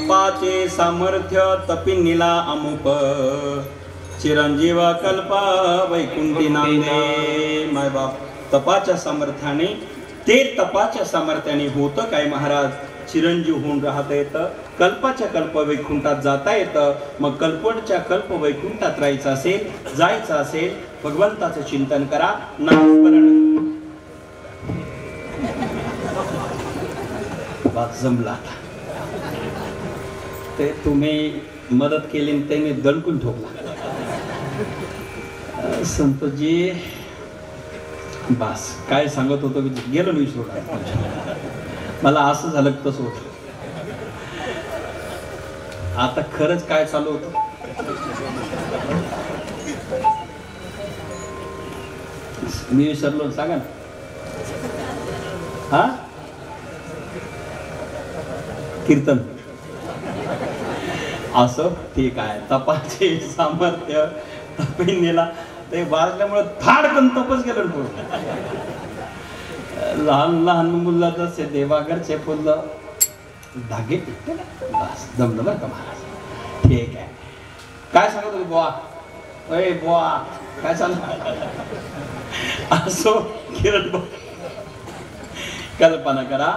तपाचे सामर्थ्य तपिनीला अमुप चिरंजीव कल्पा वैकुंठी नांदे. माय बाप, तपाच्या सामर्थ्याने, ते तपाच्या सामर्थ्याने होतं काय महाराज, चिरंजीव होऊन राहता येतं, कल्पाच्या कल्प वैकुंठात जाता येतं. मग कल्पच्या कल्प वैकुंठात राहायचं असेल, जायचं असेल, भगवंताचं चिंतन करा, नामस्मरण. बात जमला आता. ते तुम्ही मदत केली आणि ते मी दणकून ठोकला. संतजी बस काय सांगत होतो की गेलो मी विसरून. मला असं झालं तसं होतं. आता खरंच काय चालू होतं, मी विसरलो, सांगा ना. हा, कीर्तन. असं ठीक आहे. तपाचे सामर्थ्य तपिनीला, ते वाजल्यामुळे थाडकन तपच गेलं. लहान लहान मुलाचं देवाघरचे फुलं धागे बस जमलं बरं का महाराज. ठीक आहे. काय सांगत होते बुवा, अरे बुवा काय चाललं. असो किरण, कल्पना करा,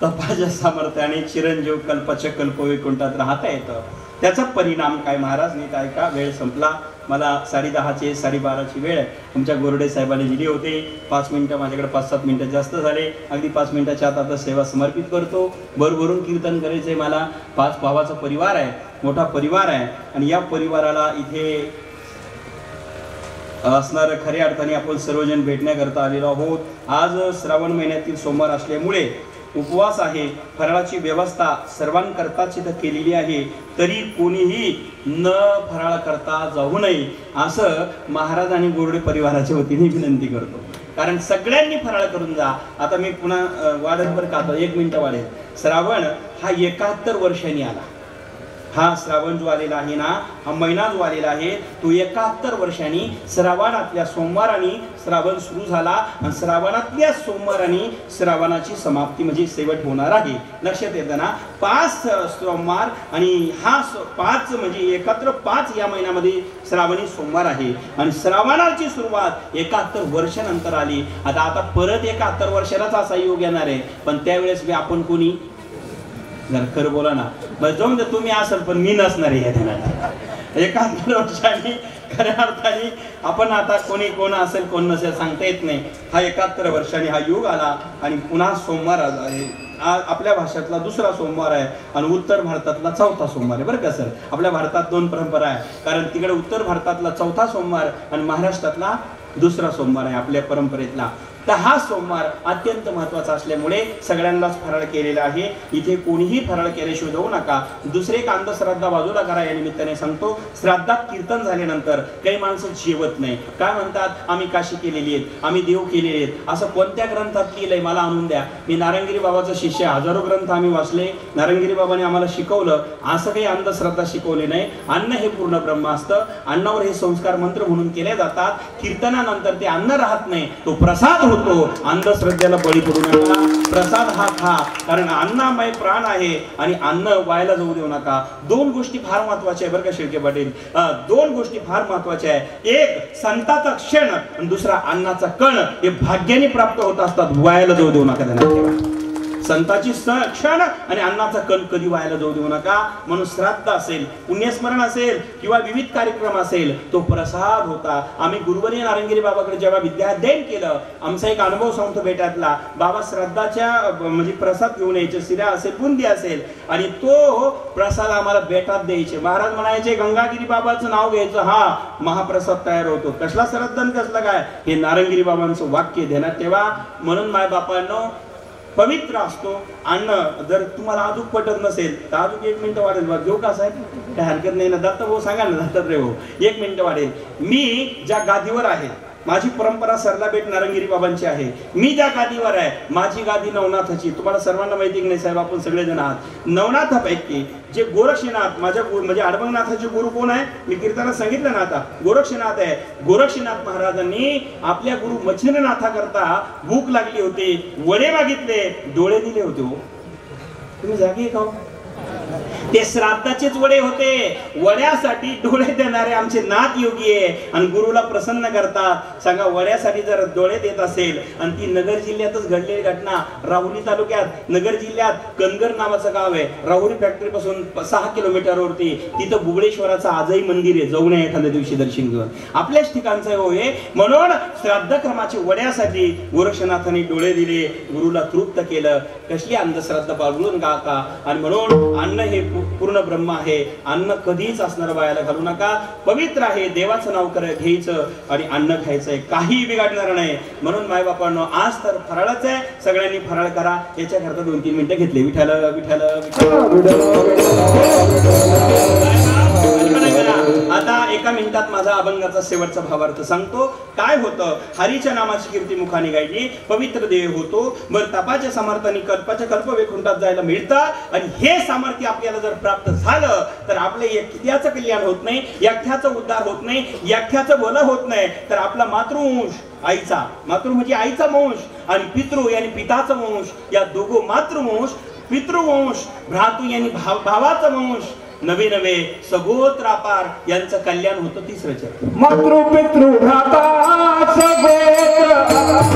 तपाच्या सामर्थ्याने चिरंजीव कल्पाच्या कल्प वैकुंठात राहता येतं. त्याचा परिणाम काय महाराज, नीट ऐका. वेळ संपला, मला 10:30 12:30 वेळ आमच्या गोरडे साहेबांनी दिली होते. 5 मिनिटं, माझ्याकडे 5-7 मिनिटं जास्त झाले. अगदी 5 मिनिटाच्या आत आता सेवा समर्पित करतो. भरभरून कीर्तन करायचंय मला. 5 भावाचा परिवार आहे, मोठा परिवार आहे, आणि या परिवाराला इथे असणारं खऱ्या अर्थाने आपण सर्वजण भेटण्याकरता आलेलो आहोत. आज श्रावण महिन्यातील सोमवार असल्यामुळे उपवास आहे. फराळाची व्यवस्था सर्वांकरताच इथं केलेली आहे. तरी कोणीही न फराळ करता जाऊ नये असं महाराज आणि गोरडे परिवाराच्या वतीने विनंती करतो. कारण सगळ्यांनी फराळ करून जा. आता मी पुन्हा वाढेल बरं का, आता 1 मिनिटं वाढेल. श्रावण हा 71 वर्षांनी आला. हा श्रावण जो आलेला आहे ना, हा महिना जो आलेला आहे तो 71 वर्षांनी श्रावणातल्या सोमवारांनी श्रावण सुरू झाला, आणि श्रावणातल्या सोमवारांनी श्रावणाची समाप्ती म्हणजे शेवट होणार आहे. लक्षात येतं ना, 5 सोमवार आणि हा 5 म्हणजे एकत्र 5 या महिन्यामध्ये श्रावणी सोमवार आहे, आणि श्रावणाची सुरुवात 71 वर्षानंतर आली. आता परत 71 वर्षालाच असा योग येणार आहे. पण त्यावेळेस आपण कोणी जर खरं बोला ना, जाऊन दे तुम्ही असाल पण मी नसणार आहे या दिनात. 71 वर्षांनी खऱ्या अर्थाने आपण आता कोण असेल कोण नसेल सांगता येत नाही. हा 71 वर्षांनी हा योग आला, आणि पुन्हा सोमवार आहे. आपल्या भाषेतला दुसरा सोमवार आहे, आणि उत्तर भारतातला 4था सोमवार आहे बरं का सर. आपल्या भारतात 2 परंपरा आहे, कारण तिकडे उत्तर भारतातला 4था सोमवार आणि महाराष्ट्रातला दुसरा सोमवार आहे आपल्या परंपरेतला. तर हा सोमवार अत्यंत महत्त्वाचा असल्यामुळे सगळ्यांनाच फराळ केलेला आहे. इथे कोणीही फराळ केल्याशिवाय जाऊ नका. दुसरे एक अंधश्रद्धा बाजूला करा. या निमित्ताने सांगतो, श्राद्धात कीर्तन झाल्यानंतर काही माणसं जेवत नाही. काय म्हणतात, आम्ही काशी केलेली आहेत, आम्ही देव केलेले आहेत. असं कोणत्या ग्रंथात लिहिलंय मला आणून द्या. मी नारंगिरी बाबाचा शिष्य, हजारो ग्रंथ आम्ही वाचले. नारंगिरी बाबाने आम्हाला शिकवलं. असं काही अंधश्रद्धा शिकवली नाही. अन्न हे पूर्ण ब्रह्म असतं. अन्नावर हे संस्कार मंत्र म्हणून केले जातात. कीर्तनानंतर ते अन्न राहत नाही, तो प्रसाद होतो. अंधश्रद्धेला बळी पडू नका. प्रसाद हा खा, कारण अन्नमय प्राण आहे, आणि अन्न वायाला जाऊ देऊ नका. 2 गोष्टी फार महत्वाच्या आहे बरं का शेळके पाटील. 2 गोष्टी फार महत्वाच्या आहे. एक संताचा क्षण, आणि दुसरा अन्नाचा कण. हे भाग्याने प्राप्त होत असतात, वायाला जाऊ देऊ नका त्यांना. संताची क्षण आणि अन्नाचा कण कधी व्हायला जाऊ देऊ नका. म्हणून श्राद्ध असेल, पुण्यस्मरण असेल, किंवा विविध कार्यक्रम असेल, तो प्रसाद होता. आम्ही गुरुवर्य नारंगिरी बाबाकडे जेव्हा विद्याध्ययन केलं, आमचा एक अनुभव सांगतो बेटातला. बाबा श्राद्धाच्या म्हणजे प्रसाद घेऊन यायचे, शिरा असेल, बुंदी असेल, आणि तो प्रसाद आम्हाला बेटात द्यायचे. महाराज म्हणायचे, गंगागिरी बाबाचं नाव घ्यायचं, हा महाप्रसाद तयार होतो. कसला श्राद्ध कसला काय, हे नारंगिरी बाबांचं वाक्य ध्यानात ठेवा. म्हणून माय बापांनो, पवित्र असतो अन्न. जर तुम्हाला अजून पटत नसेल तर अजून 1 मिनिट वाढेल. बघ घेऊ का साहेब, काय हरकत नाही ना. दत्त भाऊ सांगा ना, दत्तात्रय भाऊ 1 मिनिट वाढेल. मी ज्या गादीवर आहे, माझी परंपरा सरलाबेट नारंगिरी बाबांची आहे. मी ज्या गादीवर आहे, माझी गादी नवनाथाची. तुम्हाला सर्वांना माहिती की नाही साहेब, आपण सगळेजण आहात. नवनाथापैकी जे गोरक्षनाथ, माझ्या म्हणजे अडबंगनाथाचे गुरु कोण आहे, मी कीर्तनात सांगितलं ना आता, गोरक्षनाथ आहे. गोरक्षनाथ महाराजांनी आपल्या गुरु मच्छिंद्रनाथा करता भूक लागली होती, वडे मागितले, डोळे दिले होते. हो तुम्ही जागी का? ते श्राद्धाचेच वडे होते. वड्यासाठी डोळे देणारे आमचे नाथ योगी आहे आणि गुरुला प्रसन्न करतात. सांगा, वड्यासाठी जर डोळे देत असेल आणि ती नगर जिल्ह्यातच घडलेली घटना. राहुरी तालुक्यात नगर जिल्ह्यात कनगर नावाचं गाव आहे. राहुरी फॅक्टरी पासून 6 किलोमीटरवरती. तिथं बुगडेश्वराचं आजही मंदिर आहे. जाऊन एखाद्या दिवशी दर्शन घेऊन. आपल्याच ठिकाणचं होय. म्हणून श्राद्धक्रमाचे वड्यासाठी गोरक्षनाथांनी डोळे दिले, गुरुला तृप्त केलं. कसली अंधश्रद्धा बाळगून गाका. आणि म्हणून अन्न हे पूर्ण ब्रह्म आहे. अन्न कधीच असणार वायाला घालू नका. पवित्र आहे, देवाचं नाव घ्यायचं आणि अन्न खायचंय, काही बिघडणार नाही. म्हणून मायबापांनो, आज तर फराळच आहे, सगळ्यांनी फराळ करा. याच्याकरता 2-3 मिनिटं घेतले. विठ्ठल विठ्ठल आता 1 मिनिटात माझा अभंगाचा शेवटचा भावार्थ सांगतो. काय होतं? हरीच्या नामाची कीर्ती मुखाने गायली, पवित्र देह होतो. बर तपाच्या समर्थाने कल्पाच्या कल्प वैकुंठात जायला मिळतं. आणि हे सामर्थ्य आपल्याला जर प्राप्त झालं तर आपले एकट्याचं कल्याण होत नाही, एकट्याचं उद्धार होत नाही, एकट्याचं भलं होत नाही. तर आपला मातृवंश, आईचा मातृ म्हणजे आईचा वंश आणि पितृ यानी पिताचा वंश, या दोघं मातृवंश पितृवंश भ्रातू यानी भावाचा वंश, नवे नवे सगोत्रापार यांचं कल्याण होतं. तिसरं चरण मातृ पितृ भ्राता सगोत्र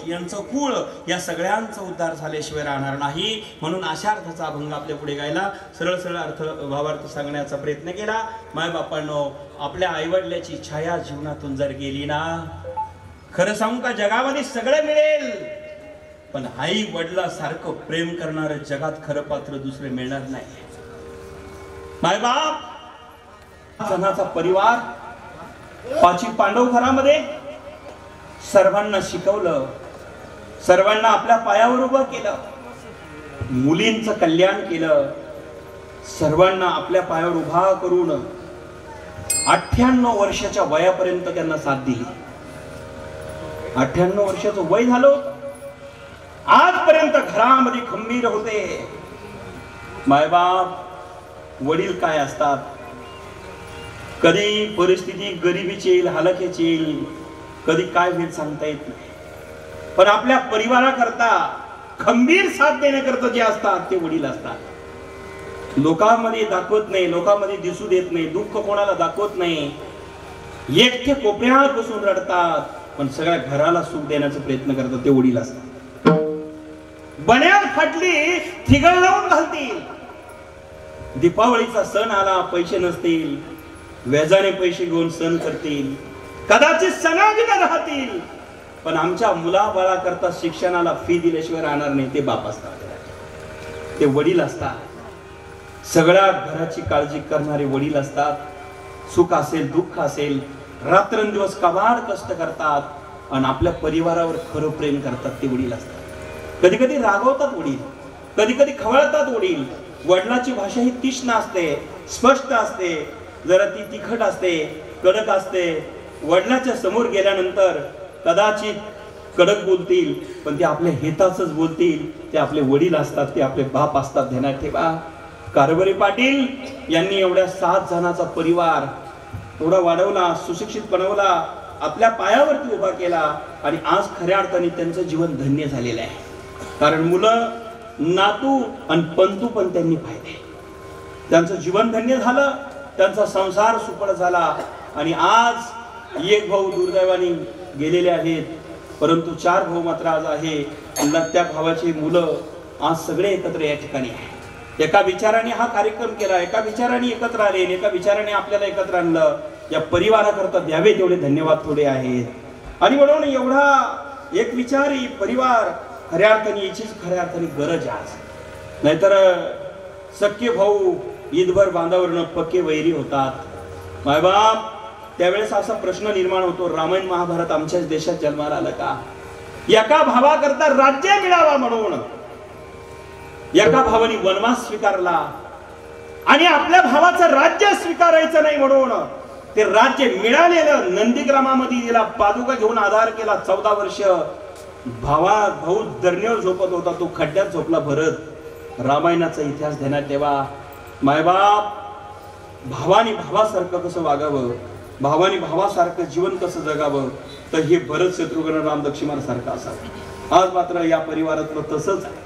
यांचं कुळ या सगळ्यांचा उद्धार झाल्याशिवाय राहणार नाही. म्हणून अशा अर्थाचा अभंग आपल्या पुढे गायला, सरळ सरळ अर्थ भावार्थ सांगण्याचा प्रयत्न केला. मायबापांनो, आपल्या आईवडिलाची छाया जीवनातून जर गेली ना, खरं सांगू का, जगामध्ये सगळं मिळेल पण आई वडिलासारखं प्रेम करणारं जगात खरं पात्र दुसरे मिळणार नाही. मायबाप जनाचा परिवार, 5 पांडव घरामध्ये सर्वांना शिकवलं, सर्वांना आपल्या पायावर उभं केलं, मुलींचं कल्याण केलं, सर्वांना आपल्या पायावर उभा करून 98 वर्षाच्या वयापर्यंत त्यांना साथ दिली. 98 वर्षाचं वय झालं, आजपर्यंत घरामध्ये खंबीर होते. मायबाप वडील काय असतात, कधी परिस्थिती गरिबीची येईल, हलाखीची येईल, कधी काय होईल सांगता येत नाही. पण आपल्या परिवाराकरता खंबीर साथ देण्याकरता जे असतात ते वडील असतात. लोकांमध्ये दाखवत नाही, लोकांमध्ये दिसू देत नाही, दुःख कोणाला दाखवत नाही, एकटे कोपऱ्यात बसून रडतात, पण सगळ्या घराला सुख देण्याचा प्रयत्न करतात ते वडील असतात. बन्यान फाटली थिगळ लावून घालतील. दीपावलीचा सण आला, पैसे नसतील, व्याजाने पैसे घेऊन सण करतील, कदाचित सणाविना राहतील, पण आमच्या मुलाबाळा करता शिक्षणाला फी दिल्याशिवाय राहणार नाही. ते बाप असतात, ते वडील असतात, सगळ्या घराची काळजी करणारे वडील असतात. सुख असेल दुःख असेल रात्रंदिवस कबाड कष्ट करतात आणि आपल्या परिवारावर खरं प्रेम करतात ते वडील असतात. कधी कधी रागवतात वडील, कधी कधी खवळतात वडील. वडिलाची भाषा ही तीक्ष्ण असते, स्पष्ट असते, जरा ती तिखट असते, कडक असते. वडिलाच्या समोर गेल्यानंतर कदाचित कडक बोलतील, पण ते आपल्या हिताचंच बोलतील. ते आपले वडील असतात, ते आपले बाप असतात. ध्यानात ठेवा. कारभारी पाटील यांनी एवढ्या 7 जणांचा परिवार एवढा वाढवला, सुशिक्षित बनवला, आपल्या पायावरती उभा केला आणि आज खऱ्या अर्थाने त्यांचं जीवन धन्य झालेलं आहे. कारण मुलं, नातू आणि पंतू पण त्यांनी पाहिले. त्यांचं जीवन धन्य झालं, त्यांचा संसार सुफळ झाला. आणि आज एक भाऊ दुर्दैवाने गेलेले आहेत, परंतु 4 भाऊ मात्र आज आहे. त्या भावाची मुलं आज सगळे एकत्र या ठिकाणी आहे. एका विचाराने हा कार्यक्रम केला, एका विचाराने एकत्र आले, एका विचाराने आपल्याला एकत्र आणलं. या परिवाराकरता द्यावे तेवढे धन्यवाद थोडे आहेत. आणि म्हणून एवढा एक विचारी परिवार खऱ्या अर्थाने याचीच खऱ्या अर्थाने गरज आहे. नाहीतर सख्खे भाऊ ईदभर बांधावरनं पक्के वैरी होतात. मायबाप, त्यावेळेस असा प्रश्न निर्माण होतो, रामायण महाभारत आमच्याच देशात जन्माला आलं का? एका भावाकरता राज्य मिळावा म्हणून एका भावाने वनवास स्वीकारला आणि आपल्या भावाचं राज्य स्वीकारायचं नाही म्हणून ते राज्य मिळालेलं नंदीग्रामामध्ये दिला, पादुका घेऊन आधार केला. 14 वर्ष भाऊ धरणीवर झोपत होता, तो खड्ड्यात झोपला. भरत, रामायणाचा इतिहास ध्यानात ठेवा. मायबाप, भावाने भावासारखं कसं वागावं, भावाने भावासारखं जीवन कसं जगावं, तर हे भरत, शत्रुघ्न, राम, लक्ष्मण सारखं असावं. आज मात्र या परिवारातलं तसंच आहे.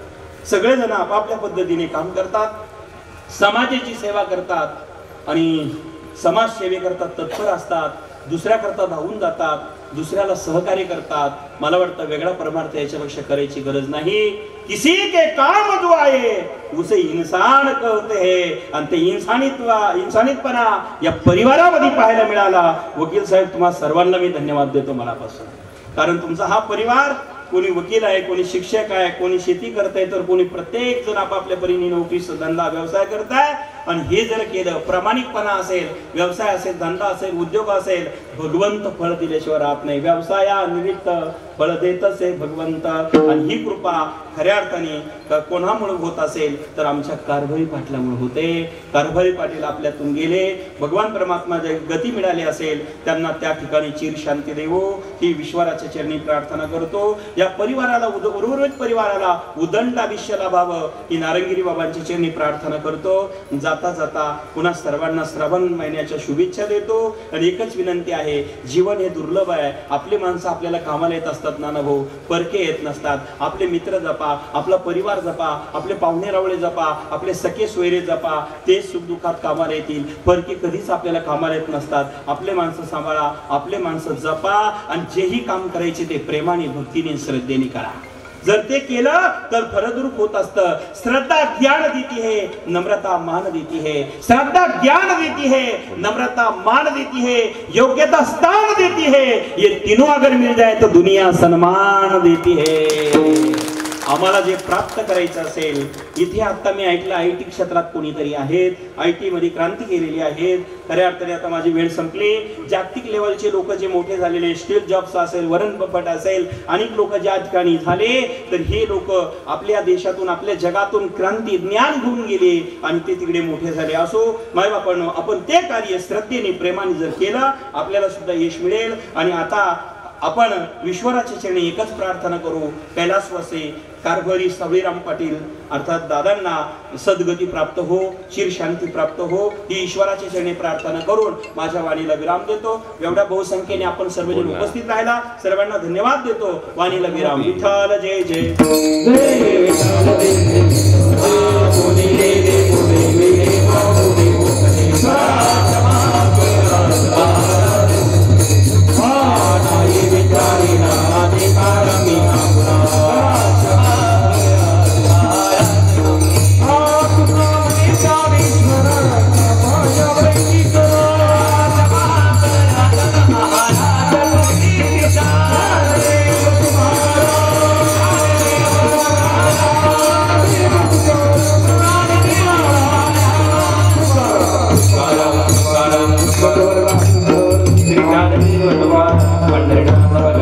सगळेजण आपापल्या पद्धतीने काम करतात, समाजाची सेवा करतात आणि समाज सेवेकरता तत्पर असतात, दुसऱ्याकरता धावून जातात, दुसऱ्याला सहकार्य करतात. मला वाटतं वेगळा परमार्थ याच्यापेक्षा करायची गरज नाही. किसी के काम जो आए उसे इंसान कहते हैं. आणि ते इंसानीतपणा या परिवारामध्ये पाहायला मिळाला. वकील साहेब, तुम्हा सर्वांना मी धन्यवाद देतो मनापासून. कारण तुमचा हा परिवार, कोणी वकील आहे, कोणी शिक्षक आहे, कोणी शेती करताय, तर कोणी प्रत्येक जण आपापल्या परीने नोकरी, धंदा, व्यवसाय करताय. आणि हे जर केलं, प्रामाणिकपणा असेल, व्यवसाय असेल, धंदा असेल, उद्योग असेल, भगवंत फळ दिल्याशिवाय राहत नाही. व्यवसायानिमित्त फळ देतच आहे भगवंत. आणि ही कृपा खऱ्या अर्थाने कोणामुळे होत असेल तर आमच्या कारभारी पाटलामुळे होते. कारभारी पाटील आपल्यातून गेले, भगवान परमात्मा जे गती मिळाली असेल त्यांना त्या ठिकाणी चिर शांती देवो ही विश्वराच्या चरणी प्रार्थना करतो. या परिवाराला, उर्वरित परिवाराला उदंड आयुष्य लाभावं ही नारंगिरी बाबांच्या चरणी प्रार्थना करतो. जाता जाता पुन्हा सर्वांना श्रावण महिन्याच्या शुभेच्छा देतो. आणि एकच विनंती आहे, जीवन हे दुर्लभ आहे. आपली माणसं आपल्याला कामाला येत असतात नाना भाऊ, परके येत नसतात. आपले मित्र जपा, आपला परिवार जपा, आपले पाहुणे रावळे जपा, आपले सखे सोयरे जपा, ते सुख दुःखात कामाला येतील. परके कधीच आपल्याला कामाला येत नसतात. आपले माणसं सांभाळा, आपले माणसं जपा आणि जेही काम करायचे ते प्रेमाने, भक्तीने, श्रद्धेने करा. जर ते केलं तर फलद्रूप होत असतं. श्रद्धा ज्ञान देती है, नम्रता मान देती है. श्रद्धा ज्ञान देती है, नम्रता मान देती है, योग्यता स्थान देती है. ये तीनों अगर मिल जाए तो दुनिया सम्मान देती है. आम्हाला जे प्राप्त करायचं असेल, इथे आता मी ऐकलं IT क्षेत्रात कोणीतरी आहेत, IT मध्ये क्रांती केलेली आहेत. खऱ्या अर्थाने आता माझी वेळ संपली. जागतिक लेवलचे लोक जे मोठे झालेले, स्टीव्ह जॉब्स असेल, वॉरेन बफेट असेल, अनेक लोक ज्या ठिकाणी झाले, तर हे लोक आपल्या देशातून, आपल्या जगातून क्रांती, ज्ञान घेऊन गेले आणि ते तिकडे मोठे झाले. असो मायबापांनो, आपण ते कार्य श्रद्धेने, प्रेमाने जर केलं, आपल्याला सुद्धा यश मिळेल. आणि आता आपण विश्वराच्या चरणी एकच प्रार्थना करू, कैलासवासी कारभारी सावळीराम पाटील अर्थात दादांना सद्गती प्राप्त हो, चिर शांती प्राप्त हो ही ईश्वराच्या चरणी प्रार्थना करून माझ्या वाणीला विराम देतो. एवढ्या बहुसंख्येने आपण सर्वजण उपस्थित राहिला, सर्वांना धन्यवाद देतो. वाणीला विराम. विठ्ठल जय जय. पंढरीनाथ